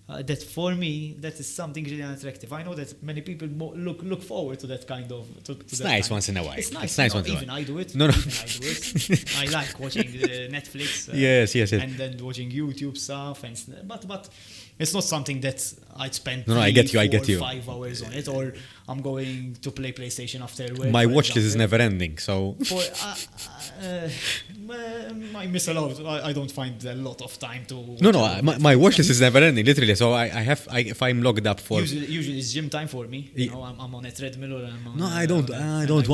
That for me, that is something really unattractive. I know that many people look forward to that kind of.
It's nice once in a while.
It's nice.
Once in a while.
Even I do it.
No.
Even I do it. I like watching Netflix.
Yes.
And then watching YouTube stuff, but it's not something that I'd spend.
No, I get you.
5 hours on it, or I'm going to play PlayStation after work.
My watch list is never ending, so.
I miss a lot. I don't find a lot of time to.
No. My watch list is never ending, literally. So if I'm logged up for.
Usually it's gym time for me. I'm on a treadmill or I'm on.
No, I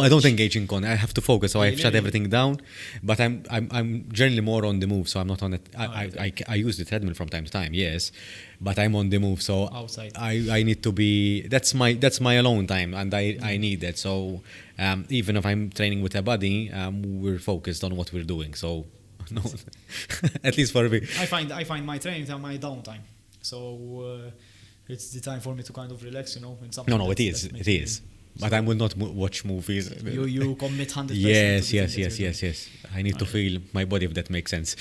don't engage in content. I have to focus, so I've shut everything down. But I'm generally more on the move, so I'm not on it. I use the treadmill from time to time, yes, but I'm on the move, so
outside.
I need to be. That's my alone time, and I need that. So even if I'm training with a buddy, we're focused on what we're doing. So no, at least for me.
I find my training time my downtime. So it's the time for me to kind of relax, No,
it is. But I will not watch movies.
You commit 100%.
Yes. I need to feel my body, if that makes sense.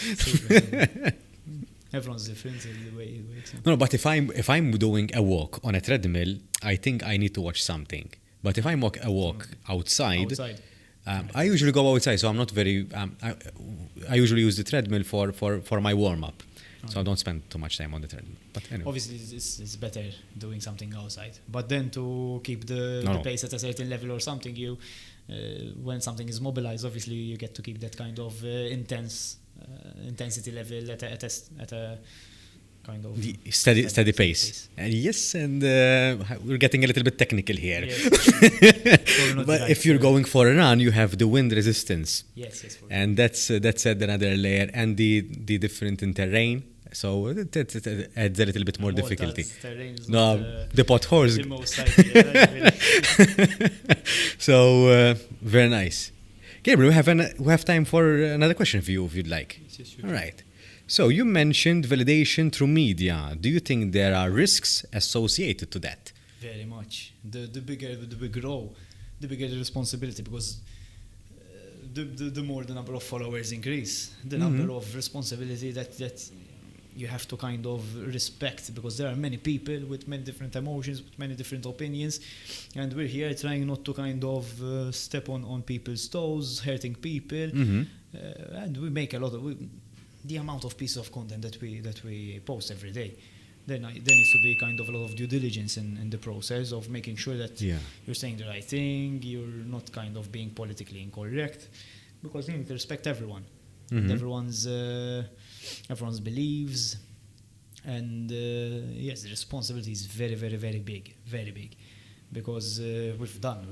Everyone's different in the way it works.
No, but if I'm doing a walk on a treadmill, I think I need to watch something. But if I'm a walk outside. I usually go outside, so I'm not very. I usually use the treadmill for my warm up, so I don't spend too much time on the treadmill. But anyway.
Obviously, it's better doing something outside. But then to keep the pace at a certain level or something, when something is mobilized, obviously you get to keep that kind of intensity level at a kind of
steady pace. Yes, and we're getting a little bit technical here.
Yes.
But if you're going for a run, you have the wind resistance.
Yes.
And that's another layer, and the different in terrain. So it adds a little bit more difficulty.
Terrain is
No,
not,
the potholes.
the most ideal.
So very nice. Gabriel, we have time for another question for you if you'd like.
Yes, sure.
All right. So you mentioned validation through media. Do you think there are risks associated to that?
Very much. The bigger we grow, the bigger the responsibility, because the more the number of followers increase, the number of responsibility that you have to kind of respect, because there are many people with many different emotions, with many different opinions, and we're here trying not to kind of step on people's toes, hurting people, and we make a lot of the amount of pieces of content that we post every day. There needs to be kind of a lot of due diligence in the process of making sure that you're saying the right thing, you're not kind of being politically incorrect, because you need to respect everyone, and everyone's beliefs, and yes, the responsibility is very, very, very big, because we've done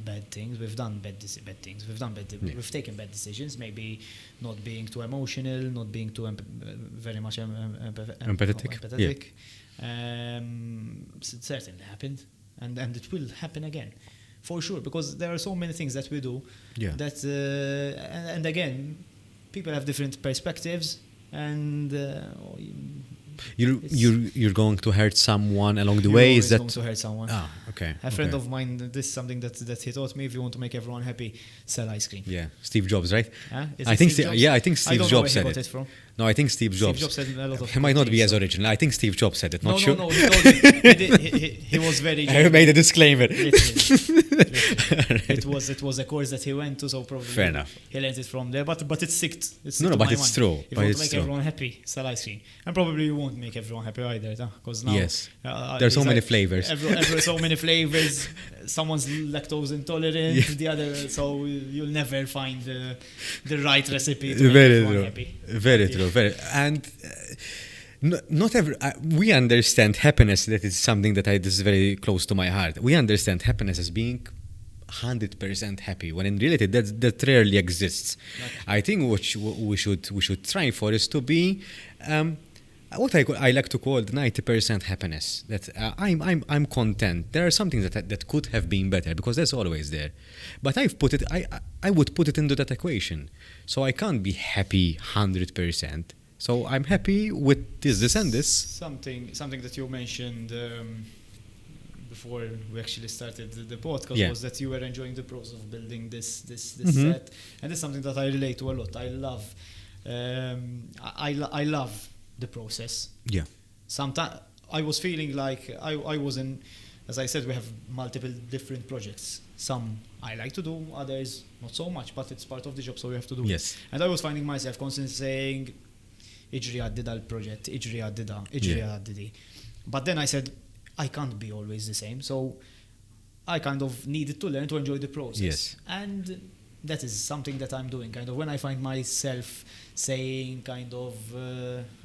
bad things, we've done bad things, we've taken bad decisions, maybe not being too emotional, not being too very much empathetic. It certainly happened, and it will happen again, for sure, because there are so many things that we do that, and again, people have different perspectives, and
you're going to hurt someone along the way. Is that
going to hurt someone?
Ah, okay.
A friend of mine, this is something that he taught me. If you want to make everyone happy, sell ice cream.
Yeah, Steve Jobs, right?
Huh?
I think Steve Jobs said
it.
it.
From.
No, I think Steve Jobs.
Steve Jobs said a lot of
He might not be as original. I think Steve Jobs said it. Not sure.
No. He told it. He was very.
I made a disclaimer.
It was a course that he went to, so probably
fair enough.
He learned it from there. But it's sick.
No, but it's true.
If you want to make everyone happy, sell ice cream, and probably you won't make everyone happy either, because now
there's so many flavors.
So many flavors. Someone's lactose intolerant, the other, so you'll never find the right recipe to make everyone happy.
Very true. And not every. We understand happiness. That is something that this is very close to my heart. We understand happiness as being 100% happy, when in reality that rarely exists. I think what we should try for is to be what I like to call the 90% happiness. That I'm content. There are some things that could have been better, because that's always there. But I would put it into that equation. So I can't be happy 100%. So I'm happy with this and this.
Something that you mentioned before we actually started the podcast was that you were enjoying the process of building this set, and it's something that I relate to a lot. I love I love the process.
Yeah.
Sometimes I was feeling like I was in, as I said, we have multiple different projects. Some I like to do, others not so much, but it's part of the job, so we have to do it. And I was finding myself constantly saying, iġri għaddida l-project, iġri għaddidi. But then I said, I can't be always the same, so I kind of needed to learn to enjoy the process. And that is something that I'm doing, kind of when I find myself saying kind of,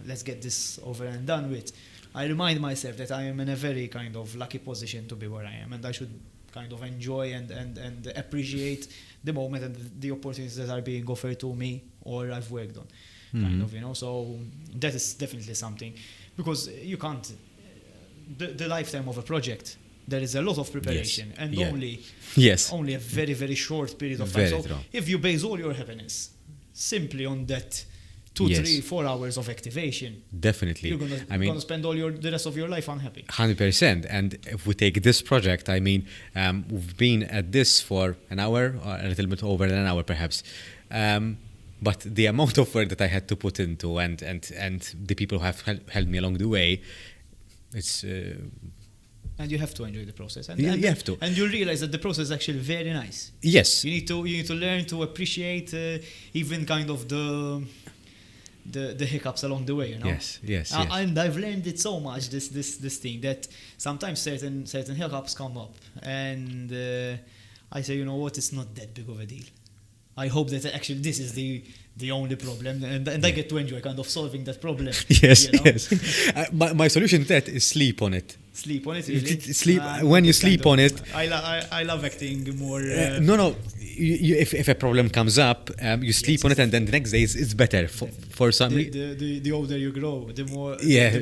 let's get this over and done with, I remind myself that I am in a very kind of lucky position to be where I am, and I should kind of enjoy and appreciate the moment and the opportunities that are being offered to me or I've worked on. Kind of, so that is definitely something, because you can't, the lifetime of a project, there is a lot of preparation and only a very, very short period of time. So if you base all your happiness simply on that 2, 3, 4 hours of activation,
definitely
you're gonna spend the rest of your life unhappy.
100%. And if we take this project, I mean, we've been at this for an hour or a little bit over an hour perhaps. But the amount of work that I had to put into and the people who have helped me along the way, it's
and you have to enjoy the process. And
you have to.
And you realize that the process is actually very nice.
Yes.
You need to learn to appreciate even kind of the hiccups along the way,
Yes.
And I've learned it so much, this thing, that sometimes certain hiccups come up, and I say, you know what, it's not that big of a deal. I hope that actually this is the only problem, and I get to enjoy kind of solving that problem.
Yes. My solution to that is sleep on it.
Sleep on it, really?
Sleep when you sleep on it.
I love acting more.
No. If a problem comes up, you sleep on it, and then the next day it's better for some.
The older you grow, the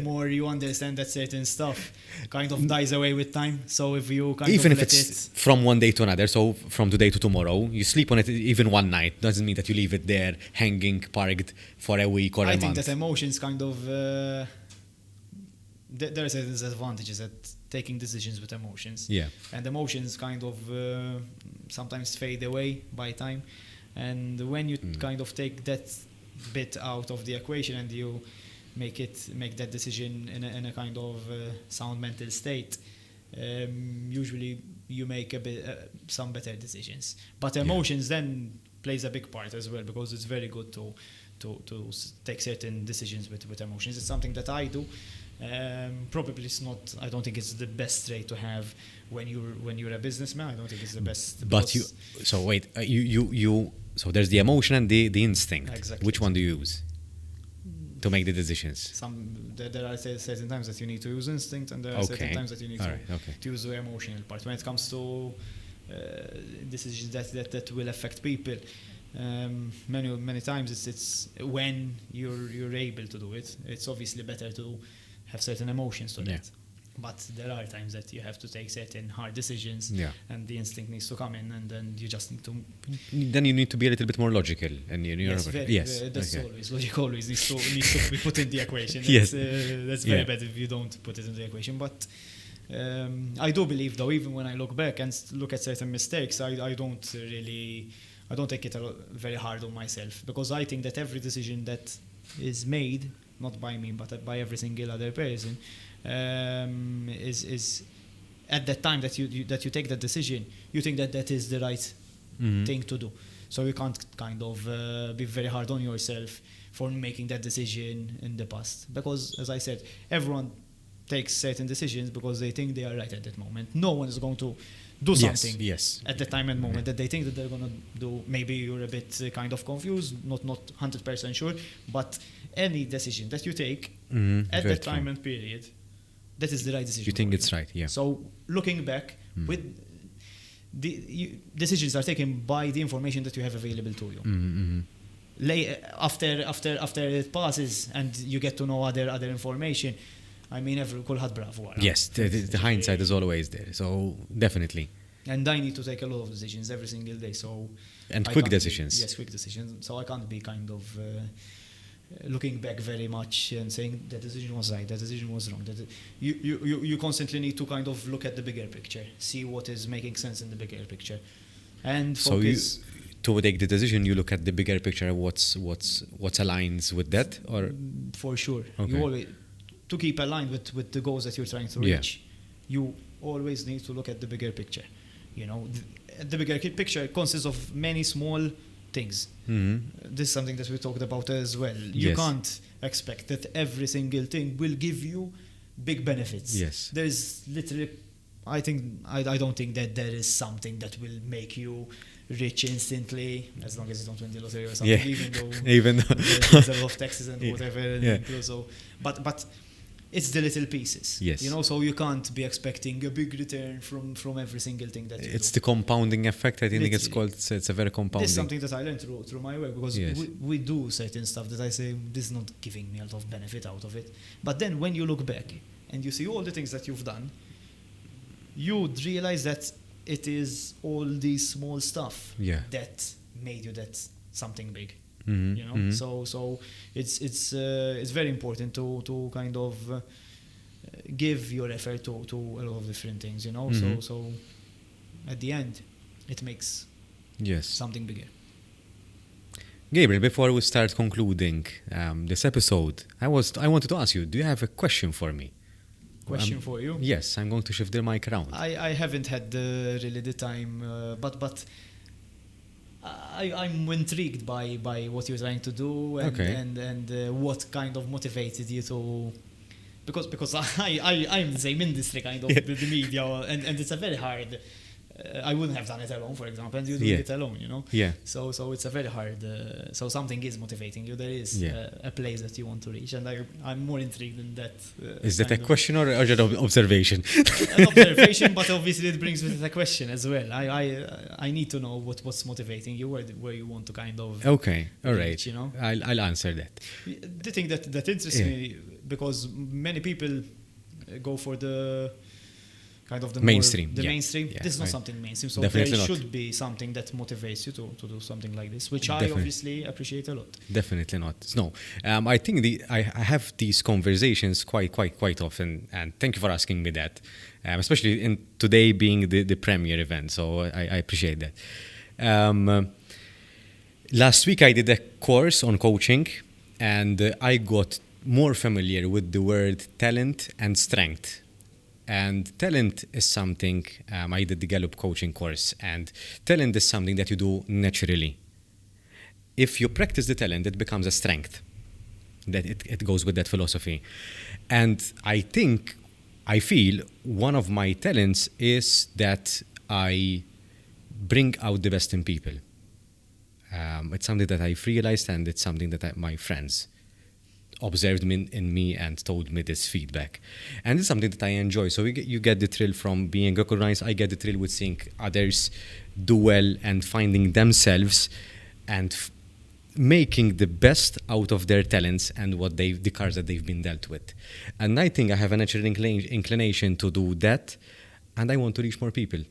more you understand that certain stuff kind of dies away with time. So if you
even if it's from one day to another, so from today to tomorrow, you sleep on it even one night, doesn't mean that you leave it there hanging, parked for a week or a month.
I think that emotions kind of there are certain disadvantages at taking decisions with emotions.
Yeah.
And emotions kind of sometimes fade away by time. And when you kind of take that bit out of the equation and you make that decision in a kind of sound mental state, usually you make some better decisions. But emotions then plays a big part as well, because it's very good to take certain decisions with emotions. It's something that I do. Probably it's not. I don't think it's the best trait to have when you're a businessman. I don't think it's the best.
But so there's the emotion and the instinct.
Exactly.
Which one do you use to make the decisions?
There are certain times that you need to use instinct, and there are certain times that you need to use the emotional part. When it comes to decisions that will affect people, many times it's when you're able to do it. It's obviously better to have certain emotions to that. But there are times that you have to take certain hard decisions, and the instinct needs to come in, and then you just need to.
Then you need to be a little bit more logical, and
that's always logic. Always needs to be put in the equation. That's very bad if you don't put it in the equation. But I do believe, though, even when I look back and look at certain mistakes, I don't take it very hard on myself, because I think that every decision that is made, not by me, but by every single other person, is at that time that you take that decision, you think that is the right thing to do. So you can't kind of be very hard on yourself for making that decision in the past, because, as I said, everyone takes certain decisions because they think they are right at that moment. No one is going to do something at the time and moment that they think that they're going to do. Maybe you're a bit kind of confused, not 100% sure, but any decision that you take at that time and period, that is the right decision.
You think it's right, yeah.
So looking back, with decisions are taken by the information that you have available to you. After it passes and you get to know other information, I mean, kulħadd bravu.
Yes, the hindsight is always there, so definitely.
And I need to take a lot of decisions every single day, so.
And quick decisions.
Yes, quick decisions. So I can't be kind of looking back very much and saying that decision was right, that decision was wrong. You constantly need to kind of look at the bigger picture, see what is making sense in the bigger picture, and focus.
So to take the decision, you look at the bigger picture. What's aligns with that, or
for sure.
Okay.
You always. To keep aligned with the goals that you're trying to reach, you always need to look at the bigger picture. You know, the bigger picture consists of many small things. This is something that we talked about as well. You can't expect that every single thing will give you big benefits.
Yes.
There's literally, I don't think that there is something that will make you rich instantly, as long as you don't win the lottery or something. Even though there's a lot of taxes and whatever. So, but it's the little pieces.
Yes.
You know, so you can't be expecting a big return from every single thing that you do.
It's the compounding effect, I think it's called. It's a very compounding.
This is something that I learned through my work, because we do certain stuff that I say, this is not giving me a lot of benefit out of it. But then when you look back and you see all the things that you've done, you'd realize that it is all these small stuff that made you that something big. You know, so it's very important to kind of give your effort to a lot of different things. You know, so at the end, it makes something bigger.
Gabriel, before we start concluding this episode, I wanted to ask you: do you have a question for me?
Question for you?
Yes, I'm going to shift the mic around.
I haven't had really the time, but. I'm intrigued by what you're trying to do and what kind of motivated you to, because I'm the same industry kind of the media, and it's a very hard I wouldn't have done it alone, for example, and you're doing it alone, you know?
Yeah.
So it's a very hard, so something is motivating you. There is a place that you want to reach, and I'm more intrigued in that.
Is that a question or just an observation?
An observation, but obviously it brings with it a question as well. I need to know what's motivating you, where you want to kind of
Okay, all
reach,
right.
you know?
I'll answer that.
The thing that interests me, because many people go for the kind of the
mainstream.
Mainstream.
Yeah,
This is not something mainstream, so
Definitely
there
not.
should be something that motivates you to do something like this, which I
Definitely.
obviously appreciate a lot.
Definitely not. No, I think I have these conversations quite often, and thank you for asking me that, especially in today being the premiere event. So I appreciate that. Last week I did a course on coaching, and I got more familiar with the word talent and strength. And talent is something, I did the Gallup coaching course, and talent is something that you do naturally. If you practice the talent, it becomes a strength. That it goes with that philosophy. And I feel one of my talents is that I bring out the best in people. It's something that I've realized, and it's something that my friends observed in me and told me this feedback. And it's something that I enjoy. So you get the thrill from being recognized. I get the thrill with seeing others do well and finding themselves and making the best out of their talents and the cards that they've been dealt with. And I think I have a natural inclination to do that, and I want to reach more people.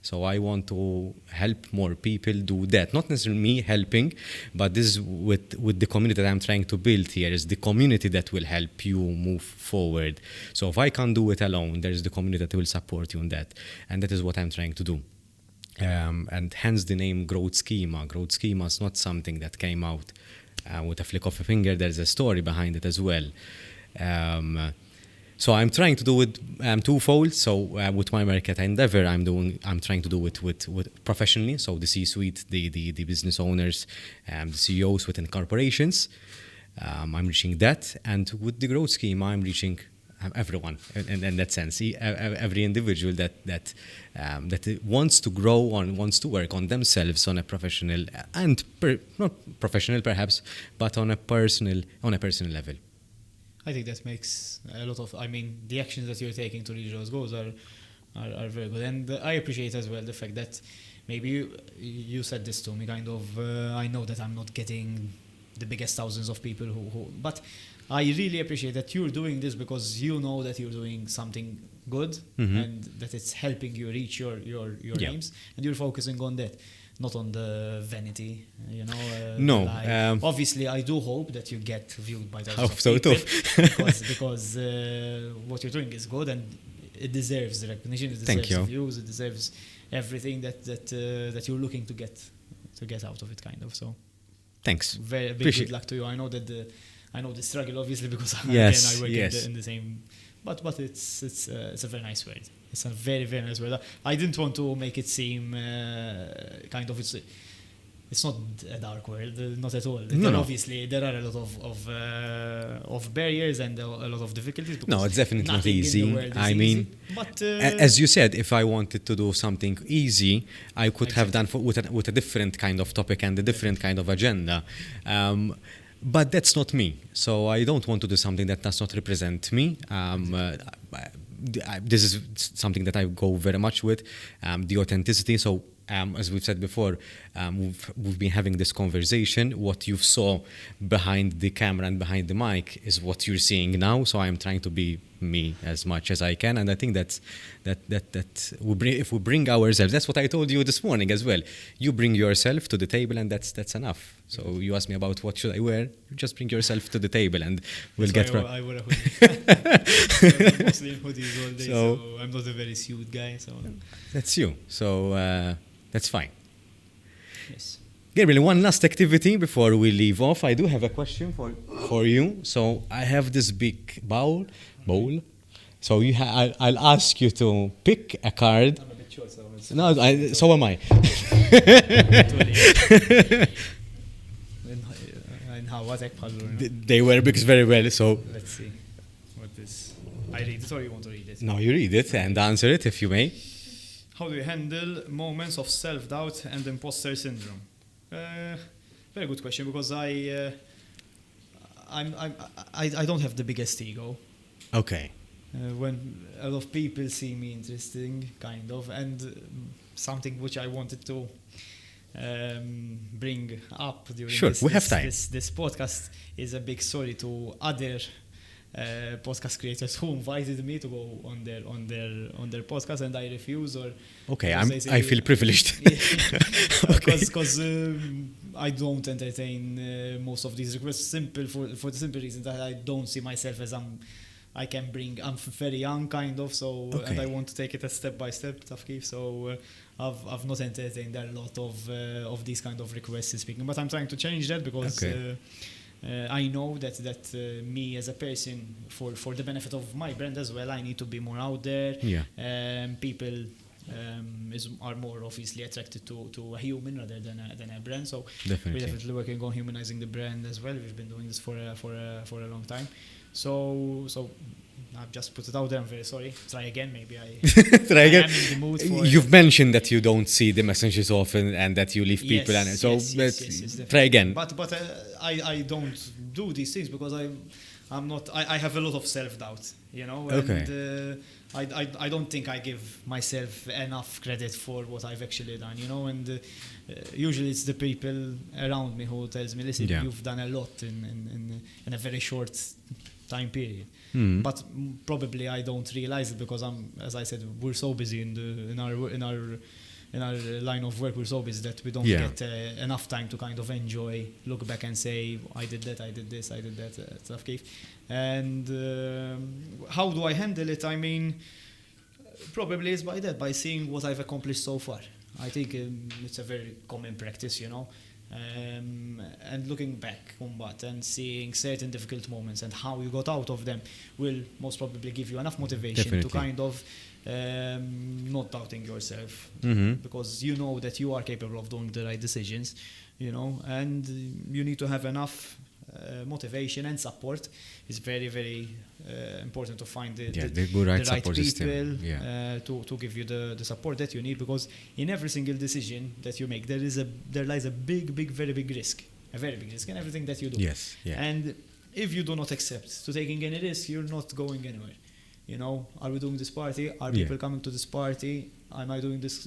So I want to help more people do that. Not necessarily me helping, but this is with the community that I'm trying to build here, is the community that will help you move forward. So if I can't do it alone, there's the community that will support you in that. And that is what I'm trying to do. And hence the name GROWTHShcema. GROWTHShcema is not something that came out with a flick of a finger. There's a story behind it as well. So I'm trying to do it twofold. So with my market endeavor, I'm trying to do it with professionally. So the C-suite, the business owners, the CEOs within corporations. I'm reaching that, and with the GROWTHShcema, I'm reaching everyone in that sense. Every individual that wants to grow on, wants to work on themselves on a professional and not professional perhaps, but on a personal level.
I think that makes a lot of, the actions that you're taking to reach those goals are very good. And I appreciate as well the fact that maybe you said this to me, kind of, I know that I'm not getting the biggest thousands of people but I really appreciate that you're doing this because you know that you're doing something good, and that it's helping you reach your aims, and you're focusing on that. Not on the vanity,
No.
Obviously, I do hope that you get viewed by thousands
Hope
of
so
people
too.
because what you're doing is good, and it deserves the recognition. It deserves
Thank you.
the views. It deserves everything that you're looking to get out of it, kind of. So,
Thanks.
very big good luck to you. I know the struggle, obviously, because
Yes,
I work
yes.
in the same. But it's a very nice word. It's a very, very nice word. I didn't want to make it seem kind of it's not a dark word, not at all.
No.
Obviously, there are a lot of barriers and a lot of difficulties.
No, it's definitely not
nothing in the
easy.
world is
I mean,
easy. But
as you said, if I wanted to do something easy, I could have done with a different kind of topic and a different kind of agenda. But that's not me. So I don't want to do something that does not represent me. This is something that I go very much with, the authenticity. So as we've said before, we've been having this conversation. What you saw behind the camera and behind the mic is what you're seeing now. So I'm trying to be me as much as I can, and I think that if we bring ourselves, that's what I told you this morning as well. You bring yourself to the table, and that's enough. So you asked me about what should I wear. You just bring yourself to the table, and we'll get.
I wear a hoodie. Mostly in hoodies all day, so I'm not a very suit guy. So
that's you. So that's fine.
Yes.
Gabriel, one last activity before we leave off. I do have a question for you. So I have this big bowl. So I'll ask you to pick a card.
I'm a bit short, so
So am I. They were big very well. So
let's see what this. I read it, or you want to read it?
No, you read it and answer it if you may.
how do you handle moments of self-doubt and imposter syndrome? Very good question, because I don't have the biggest ego.
Okay.
When a lot of people see me interesting, kind of, and something which I wanted to bring up during this podcast is a big sorry to other podcast creators who invited me to go on their podcast, and I refuse. Or
okay, I feel privileged.
Because I don't entertain most of these requests. For the simple reason that I don't see myself as I'm very young, kind of, so and I want to take it a step by step, so I've not entertained a lot of these kind of requests speaking, but I'm trying to change that, because I know that me as a person, for the benefit of my brand as well, I need to be more out there. People are more obviously attracted to a human rather than a brand, so we're definitely working on humanizing the brand as well. We've been doing this for a long time. So I've just put it out there. I'm very sorry. Try again. Maybe
try again.
I am in the mood for
You've mentioned that you don't see the messages often and that you leave people,
yes,
try again.
But I don't do these things because I'm not. I have a lot of self-doubt, and I don't think I give myself enough credit for what I've actually done, and usually it's the people around me who tells me, listen, you've done a lot in a very short time period. But probably I don't realize it because as I said, we're so busy in our line of work. We're so busy that we don't get enough time to kind of enjoy, look back and say, I did that, I did this, I did that, stuff. And how do I handle it? I mean, probably is by seeing what I've accomplished so far. I think it's a very common practice, and looking back on that and seeing certain difficult moments and how you got out of them will most probably give you enough motivation to kind of not doubting yourself, because you know that you are capable of doing the right decisions, and you need to have enough motivation and support. Is very, very important to find the right people to give you the support that you need, because in every single decision that you make there lies a very big risk in everything that you do. And if you do not accept to taking any risk, you're not going anywhere. Are we doing this party? Are people coming to this party? Am I doing this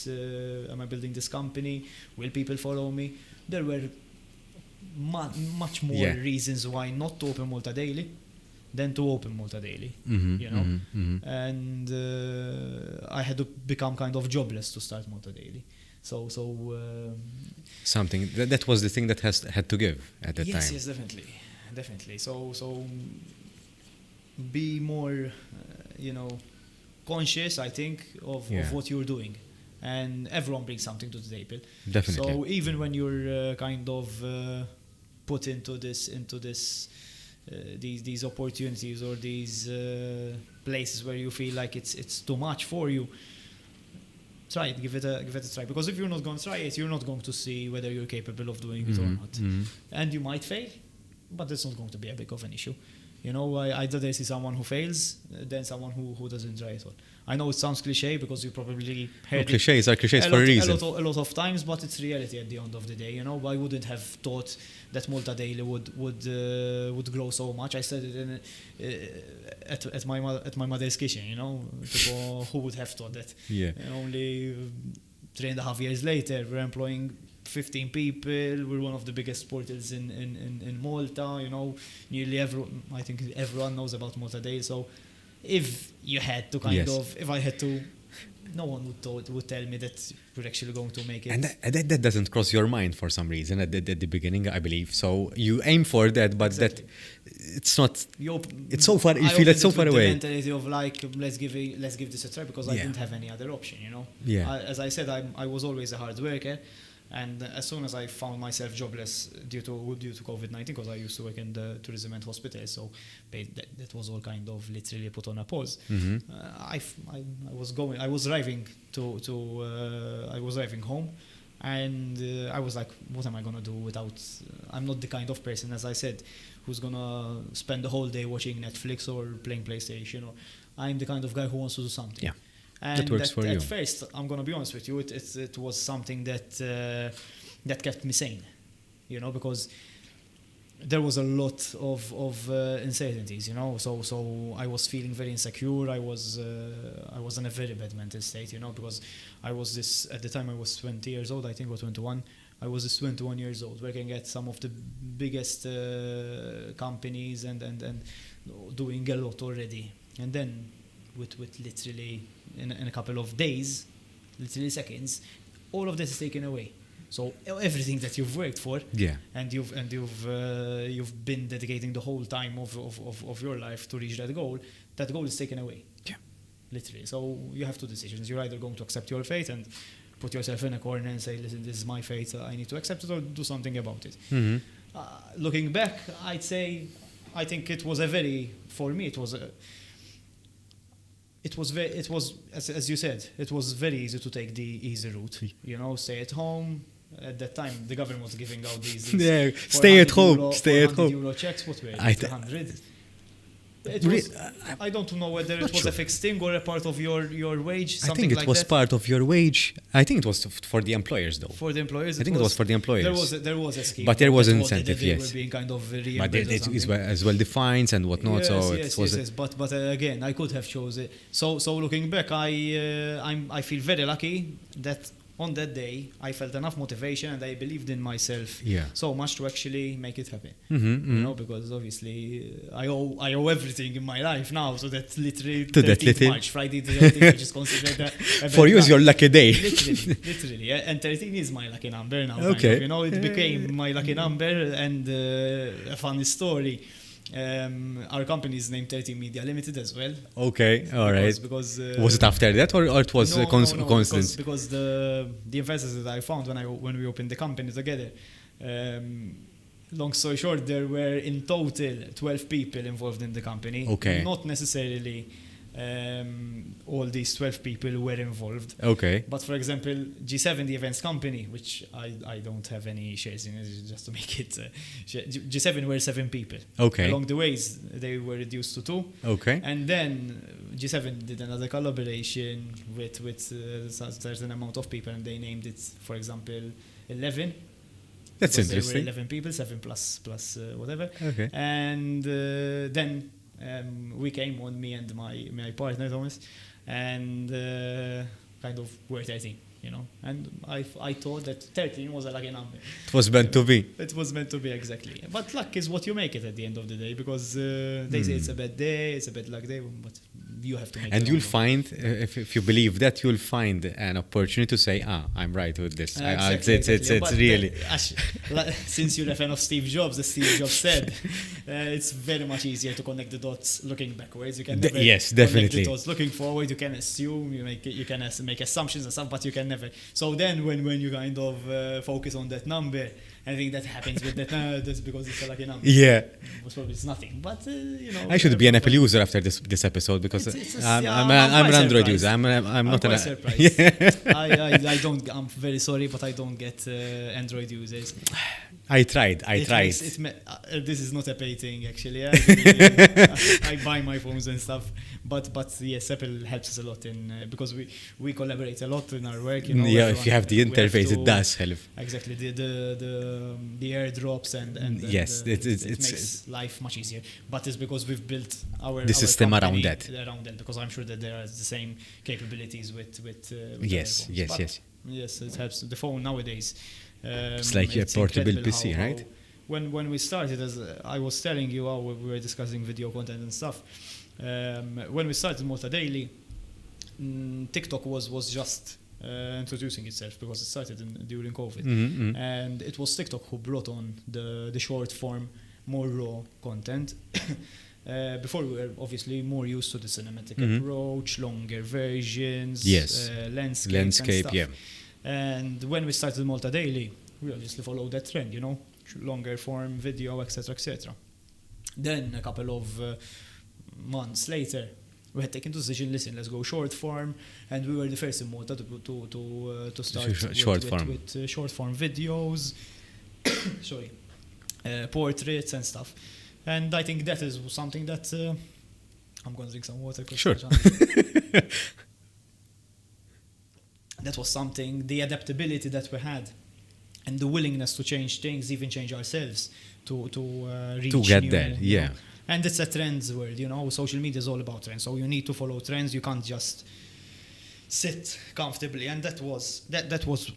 am I building this company? Will people follow me? There were much more reasons why not to open Malta Daily than to open Malta Daily, and I had to become kind of jobless to start Malta Daily. So
something that was the thing that had to give at that time.
Yes, definitely. So be more, conscious, I think, of what you're doing, and everyone brings something to the table.
Definitely.
So even when you're kind of put into these opportunities or these places where you feel like it's too much for you, try it, give it a try, because if you're not going to try it, you're not going to see whether you're capable of doing it or not, and you might fail, but that's not going to be a big of an issue. I'd rather see someone who fails than someone who doesn't try at all. I know it sounds cliche because you probably heard
cliches are cliches for a reason.
A lot of times, but it's reality at the end of the day. I wouldn't have thought that Malta Daily would grow so much. I said it at my mother's kitchen. People, who would have thought that? Only 3.5 years later, we're employing 15 people. We're one of the biggest portals in Malta. Nearly I think everyone knows about Malta Daily. So if you had to if I had to, no one would tell me that we're actually going to make it.
And that doesn't cross your mind for some reason at the beginning, I believe. So you aim for that, but that it's not. It's so far. You feel it's so far away.
The mentality of let's give this a try, because I didn't have any other option. As I said, I was always a hard worker. And as soon as I found myself jobless due to COVID-19, because I used to work in the tourism and hospitality, so that was all kind of literally put on a pause. I was driving I was driving home, and I was like, what am I gonna do without? I'm not the kind of person, as I said, who's gonna spend the whole day watching Netflix or playing PlayStation. I'm the kind of guy who wants to do something. And
that works for you.
At first, I'm going to be honest with you, it was something that kept me sane, you know, because there was a lot of uncertainties, you know. So I was feeling very insecure. I was in a very bad mental state, you know, because I was at the time I was 20 years old, I think, or 21. I was just 21 years old, working at some of the biggest companies and doing a lot already. And then with literally in a couple of days, literally seconds, all of this is taken away. So everything that you've worked for, and you've been dedicating the whole time of your life to reach that goal is taken away.
Yeah,
literally. So you have two decisions. You're either going to accept your fate and put yourself in a corner and say, listen, this is my fate, I need to accept it, or do something about it.
Mm-hmm.
Looking back, I think it was for me, it was as you said, it was very easy to take the easy route, you know, stay at home. At that time, the government was giving out these
stay at home
euro checks. What were it? 100. I don't know whether it was a fixed thing or a part of your wage.
I think it was part of your wage. I think it was for the employers, though.
For the employers,
I think it was for the employers.
There was a scheme,
but there was an incentive.
They
yes,
were being kind of
but it is as well defined and whatnot.
Yes. But again, I could have chosen. So looking back, I feel very lucky that on that day I felt enough motivation and I believed in myself so much to actually make it happen.
Mm-hmm.
You know, because obviously I owe everything in my life now. So that's literally
to that little
March, Friday the 13th, which is considered
for you is your lucky day.
literally, yeah. And 13 is my lucky number now.
Okay,
kind of, you know, it became my lucky number. And a funny story. Our company is named 30 Media Limited as well.
Okay, all right.
Because
was it after that or it was
no,
coincidence?
Because the investors that I found when we opened the company together, long story short, there were in total 12 people involved in the company.
Okay.
Not necessarily all these 12 people were involved.
Okay.
But for example, G7, the events company, which I don't have any shares in, just to make it. G7 were 7 people.
Okay.
Along the ways, they were reduced to 2.
Okay.
And then G7 did another collaboration with a certain amount of people, and they named it, for example, 11.
That's interesting.
There were 11 people, 7 plus whatever.
Okay.
And then we came on, me and my partner Thomas, and kind of were 13, you know. And I thought that 13 was a lucky number.
It was meant to be.
It was meant to be, exactly. But luck is what you make it at the end of the day, because they say it's a bad day, it's a bad luck day, but you have to make it.
And you'll find, if you believe that, you'll find an opportunity to say, I'm right with this. It's really...
Since you're a fan of Steve Jobs, as Steve Jobs said, it's very much easier to connect the dots looking backwards. You can never
yes, definitely.
connect the dots looking forward. You can assume, you can make assumptions and stuff, but you can never. So then when you kind of focus on that number, I think that happens with that. That's because it's a lucky number.
Yeah.
Probably it's nothing, but you know.
I should be an Apple user after this episode, because I'm an Android user. I'm not
quite
an.
surprised.
Yeah.
I don't. I'm very sorry, but I don't get Android users.
I tried.
This is not a pay thing, actually. Yeah? I buy my phones and stuff, but yes, Apple helps us a lot because we collaborate a lot in our work. You know,
yeah, if you have the interface, it does help.
Exactly, the airdrops and
yes,
it makes life much easier. But it's because we've built our
system around that.
Because I'm sure that there are the same capabilities with
yes.
Yes, it helps. The phone nowadays.
It's like a portable PC, right?
When we started, as I was telling you, we were discussing video content and stuff. When we started Malta Daily, TikTok was just introducing itself, because it started during COVID, and it was TikTok who brought on the short form, more raw content. Before we were obviously more used to the cinematic approach, longer versions, landscape and stuff. Yeah. And when we started Malta Daily, we obviously followed that trend, you know, longer form video, etc., etc. Then a couple of months later, we had taken the decision, listen, let's go short form, and we were the first in Malta to start with short form videos, portraits and stuff. And I think that is something that I'm going to drink some water.
Sure.
that was something, the adaptability that we had and the willingness to change things, even change ourselves to reach
To get
new,
there,
you
yeah.
know. And it's a trends world, you know. Social media is all about trends, so you need to follow trends. You can't just sit comfortably, and that was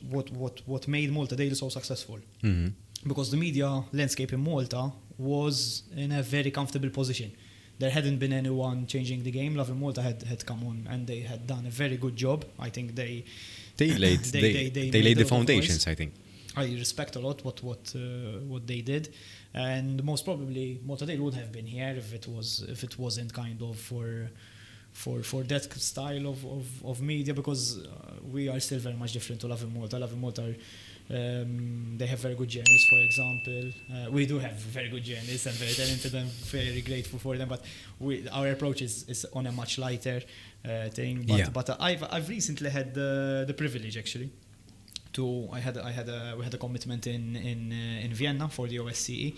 what made Malta Daily so successful.
Mhm.
Because the media landscape in Malta was in a very comfortable position. There hadn't been anyone changing the game. Love in Malta had come on, and they had done a very good job. I think they
laid
they
they
made
laid
a
the
lot of
foundations,
noise.
I think.
I respect a lot what they did, and most probably Malta Daily would have been here if it wasn't kind of for that style of media, because we are still very much different to Love in Malta. Love in Malta are, they have very good journalists, for example. We do have very good journalists and very talented, and very grateful for them. But our approach is on a much lighter thing. But I've recently had the privilege actually. We had a commitment in Vienna for the OSCE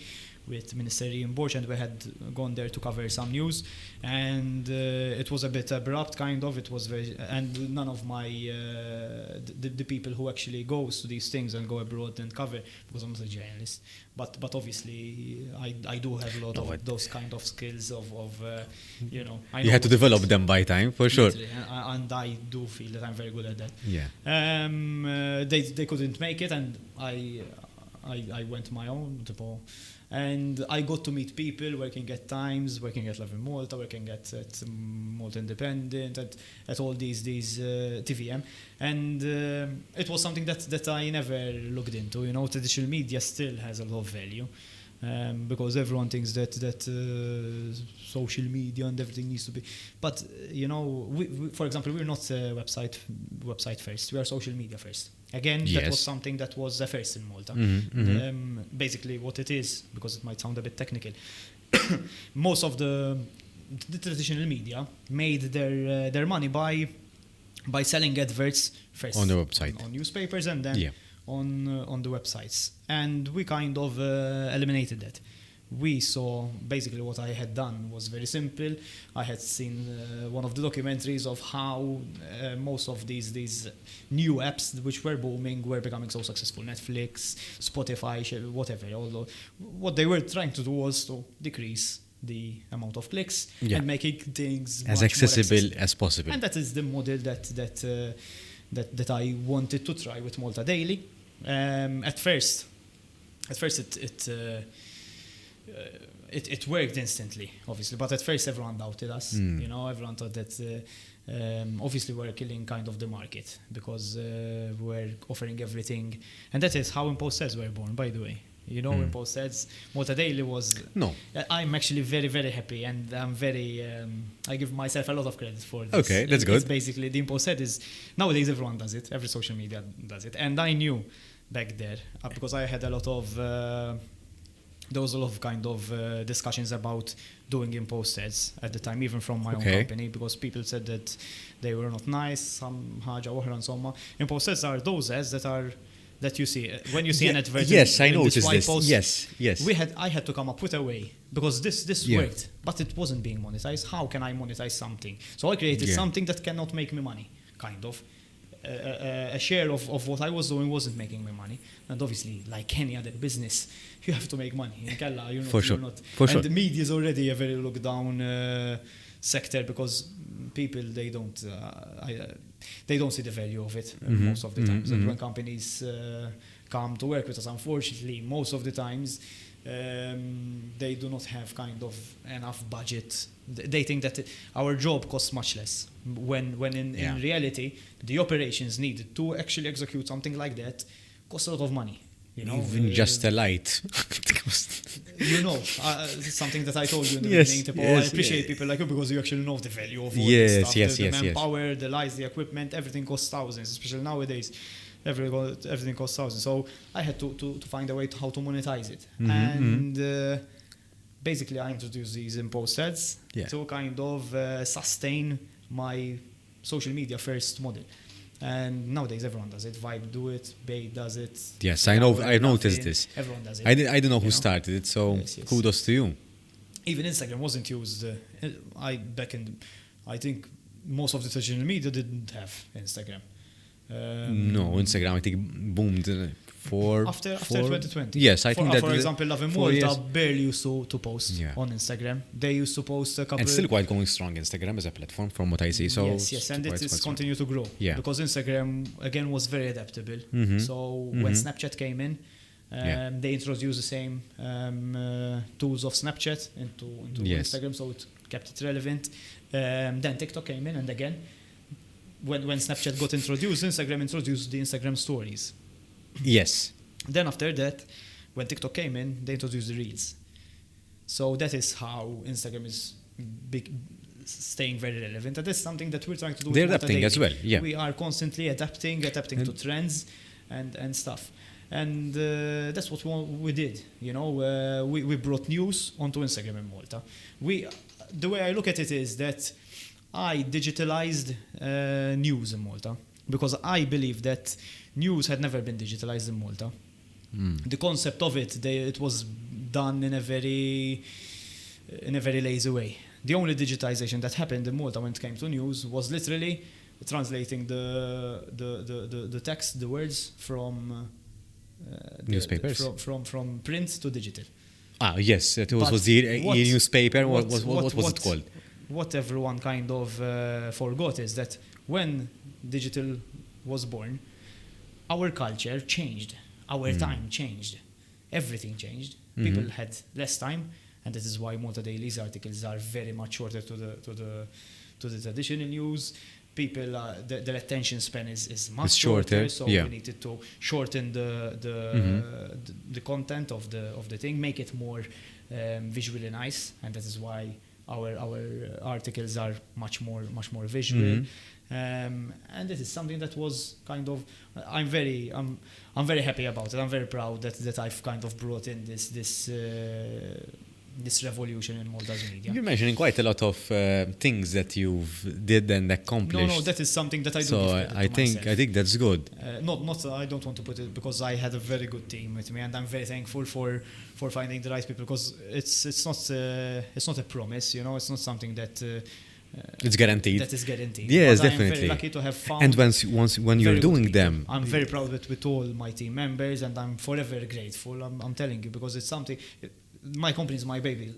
with Minister Ian Borch, and we had gone there to cover some news, and it was a bit abrupt, kind of. It was very, and none of my the people who actually goes to these things and go abroad and cover, because I'm not a journalist, but obviously I do have a lot of those kind of skills of you know. I
You
know
had to develop them by time, for sure.
and I do feel that I'm very good at that.
Yeah.
They couldn't make it, and I went my own. And I got to meet people working at Times, working at Love in Malta, working at Malta Independent, at all these TVM, and it was something that I never looked into. You know, traditional media still has a lot of value. Because everyone thinks that social media and everything needs to be, but you know, we, for example, we're not website first. We are social media first. Again, that was something that was a first in Malta. Basically, what it is, because it might sound a bit technical, most of the traditional media made their money by selling adverts first
on the website,
on newspapers, and then on the websites, and we kind of eliminated that. We saw basically what I had done was very simple. I had seen one of the documentaries of how most of these new apps which were booming were becoming so successful. Netflix, Spotify, whatever. Although what they were trying to do was to decrease the amount of clicks and making things
as accessible as possible.
And that is the model that I wanted to try with Malta Daily. At first it worked instantly, obviously, but at first everyone doubted us. You know, everyone thought that obviously we're killing kind of the market, because we're offering everything, and that is how Imposter were born, by the way. You know, Imposter, Malta Daily was. No, I'm actually very, very happy, and I'm very. I give myself a lot of credit for this.
Okay, that's good.
It's basically, the Imposter is nowadays everyone does it. Every social media does it, and I knew back there because I had a lot of. There was a lot of kind of discussions about doing imposters at the time, even from my own company, because people said that they were not nice. Some haja oħra insomma. Imposters are those ads that you see when you see an advert.
Yes, I
in
noticed this.
Post,
yes.
I had to come up with a way, because this worked, but it wasn't being monetized. How can I monetize something? So I created something that cannot make me money, kind of. A share of what I was doing wasn't making me money, and obviously, like any other business, you have to make money.
For sure.
And the media is already a very looked down sector, because people they don't see the value of it most of the times. And when companies come to work with us, unfortunately, most of the times they do not have kind of enough budget. They think that our job costs much less, when in reality the operations needed to actually execute something like that costs a lot of money. You know,
even just a light.
You know, something that I told you in the beginning. I appreciate people like you, because you actually know the value of all this stuff. The manpower, the lights, the equipment, everything costs thousands, especially nowadays. Everything costs thousands. So I had to find a way to how to monetize it. And basically I introduced these impost ads to kind of sustain my social media first model. And nowadays everyone does it. Vibe do it, Bay does it.
Yes, I know. I noticed this.
Everyone does it.
I don't know who started it, so kudos to you.
Even Instagram wasn't used. I think most of the traditional media didn't have Instagram.
No, Instagram, I think, boomed
after 2020.
Yes, I think that.
For example, Love in
4 years.
Malta barely used to post
Yeah.
on Instagram. They used to post a couple.
And still quite going strong, Instagram as a platform, from what I see. So
yes, and it is continue to grow.
Yeah.
Because Instagram again was very adaptable. So when Snapchat came in, they introduced the same tools of Snapchat into Instagram, so it kept it relevant. Then TikTok came in, and again, when Snapchat got introduced, Instagram introduced the Instagram stories.
Yes.
Then after that, when TikTok came in, they introduced the Reels. So that is how Instagram is staying very relevant. And that's something that we're trying to do.
They're adapting as well, yeah.
We are constantly adapting to trends and stuff. And that's what we did. You know, we brought news onto Instagram in Malta. The way I look at it is that I digitalized news in Malta, because I believe that news had never been digitalized in Malta. The concept of it, it was done in a very lazy way. The only digitization that happened in Malta when it came to news was literally translating the text, the words from
newspapers,
from print to digital.
Yes, it was the e-newspaper. What was it called?
What everyone kind of forgot is that when digital was born, our culture changed, our time changed, everything changed. People had less time, and this is why Malta Daily's articles are very much shorter to the traditional news. People, their attention span is much shorter, so we needed to shorten the content of the thing, make it more visually nice, and that is why our articles are much more visual. And this is something that was kind of I'm very happy about it. I'm very proud that I've kind of brought in this revolution in Malta's media.
You're mentioning quite a lot of things that you've did and accomplished.
No, that is something that I do.
So I think that's good.
Not I don't want to put it, because I had a very good team with me, and I'm very thankful for finding the right people, because it's not a promise, you know, it's not something that
it's guaranteed.
That is guaranteed.
Yes,
but
definitely.
I'm very lucky to have found.
And when you're doing them,
I'm very proud with all my team members, and I'm forever grateful. I'm telling you, because it's something. My company is my baby.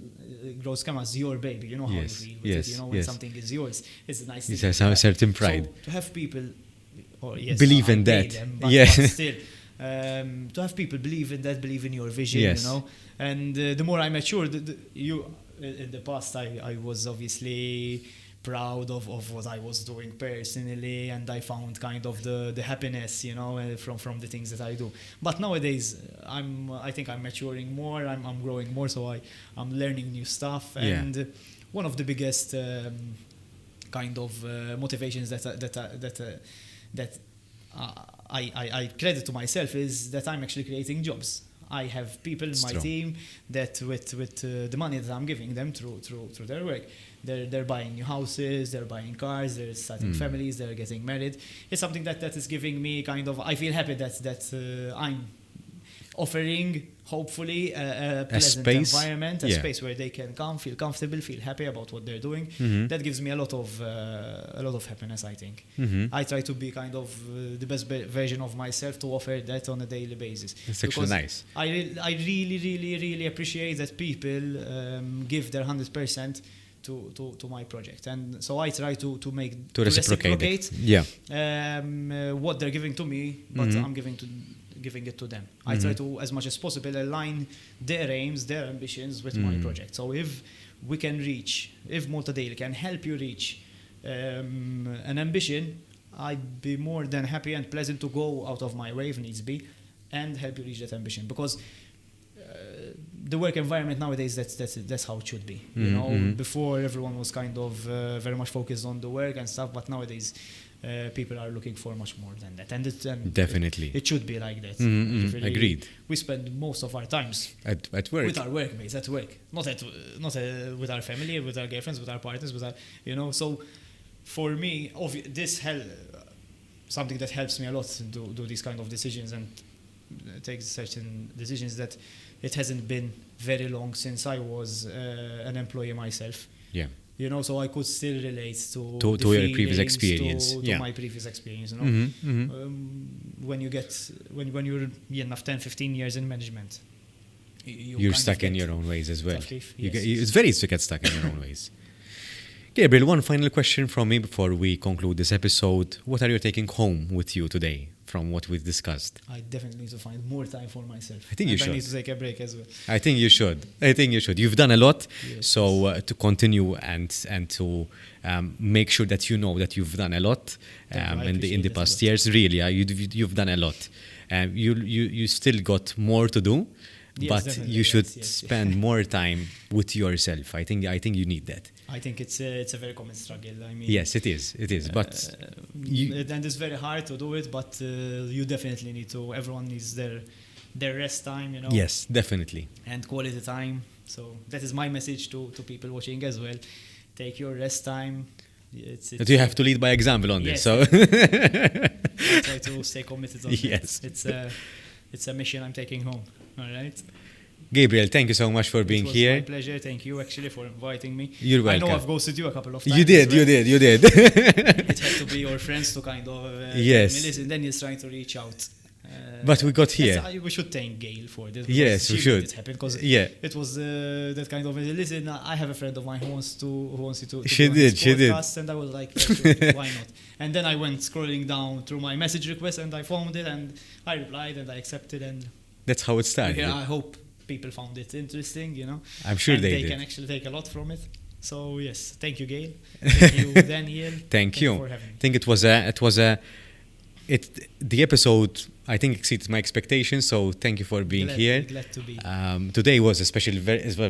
GROWTHShcema is your baby. You know how you feel with it. You know, when something is yours, it's a nice thing.
It has a certain pride.
So to have people,
believe in that.
But still, to have people believe in that, believe in your vision. You know, and the more I matured, in the past, I was obviously proud of what I was doing personally, and I found kind of the happiness, you know, from the things that I do. But nowadays, I think I'm maturing more, I'm growing more, so I'm learning new stuff, and one of the biggest kind of motivations that I credit to myself is that I'm actually creating jobs. I have people in my team that with the money that I'm giving them through their work, they're buying new houses, they're buying cars, they're starting families, they're getting married. It's something that is giving me kind of, I feel happy that I'm offering, hopefully, a pleasant environment, a space where they can come, feel comfortable, feel happy about what they're doing. That gives me a lot of happiness, I think. I try to be kind of the best version of myself, to offer that on a daily basis.
It's actually nice.
I really appreciate that people give their 100% to my project, and so I try to reciprocate what they're giving to me, but I'm giving it to them. I try to, as much as possible, align their aims, their ambitions with my project. So if Malta Daily can help you reach an ambition, I'd be more than happy and pleasant to go out of my way if needs be and help you reach that ambition, because the work environment nowadays, that's how it should be. You know, before everyone was kind of very much focused on the work and stuff, but nowadays people are looking for much more than that, and
definitely
it should be like that.
Agreed.
We spend most of our times
at work
with our workmates, at work, not with our family, with our girlfriends, with our partners, with our, you know. So for me, this something that helps me a lot to do these kind of decisions and take certain decisions, that it hasn't been very long since I was an employee myself. you know, so I could still relate to
To
the
your previous
feelings,
experience,
to
yeah.
my previous experience, you know. When you get when you're enough 10-15 years in management,
You're
kind of
stuck in
get-
your own ways as well.
Exactly,
You
yes.
it's very easy to get stuck in your own ways. Gabriel, one final question from me before we conclude this episode. What are you taking home with you today from what we've discussed?
I definitely need to find more time for myself.
I think you
And
should.
I need to take a break as well.
I think you should. You've done a lot,
Yes,
so to continue and to make sure that you know that you've done a lot
Thank you. I
in the
appreciate that a
past
lot.
years. Really, you've done a lot. You still got more to do,
Yes,
but
definitely.
you should
Yes.
spend more time with yourself. I think you need that.
I think it's a very common struggle. I mean,
Yes, it is. But you-
and it's very hard to do it, but you definitely need to. Everyone needs their rest time, you know.
yes, definitely.
And quality time. So that is my message to people watching as well. Take your rest time.
But you have to lead by example on this.
Yes.
So
I try to stay committed on
Yes.
that. It's a mission I'm taking home. All right.
Gabriel, thank you so much for being
It was
here.
my pleasure. Thank you actually for inviting me.
You're welcome.
I know I've ghosted you a couple of times.
You did.
as well.
You did.
It had to be your friends to kind of
Yes.
tell me, listen, then he's trying to reach out.
But we got here.
We should thank Gail for this.
Yes, we should.
It happened because
Yeah.
it was that kind of listen. I have a friend of mine who wants you to
She
be on
did,
this
she did.
podcast, and I was like, yeah, sure, why not? And then I went scrolling down through my message request and I found it and I replied and I accepted and
That's how it started.
yeah, I hope people found it interesting. You know,
I'm sure
and
they
they
did.
can actually take a lot from it. So yes, thank you, Gail. Thank you, Daniel.
Thank you.
for having me.
I think the episode I think exceeded my expectations. So thank you for being here.
Glad to be.
Today was a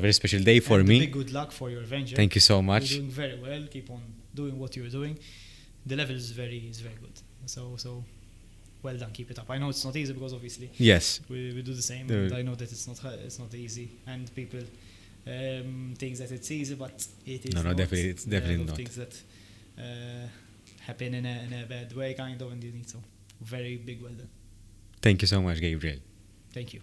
very special day for
And
me.
big good luck for your venture.
Thank you so much.
You're doing very well. Keep on doing what you're doing. The level is very good. So well done. Keep it up. I know it's not easy because obviously
Yes.
we do the same.
The-
And I know that it's not easy. And people think that it's easy, but it is
No,
not.
definitely, it's definitely
There are a lot of
not.
things that happen in a bad way, kind of, and you need to. Very big well done.
Thank you so much, Gabriel.
Thank you.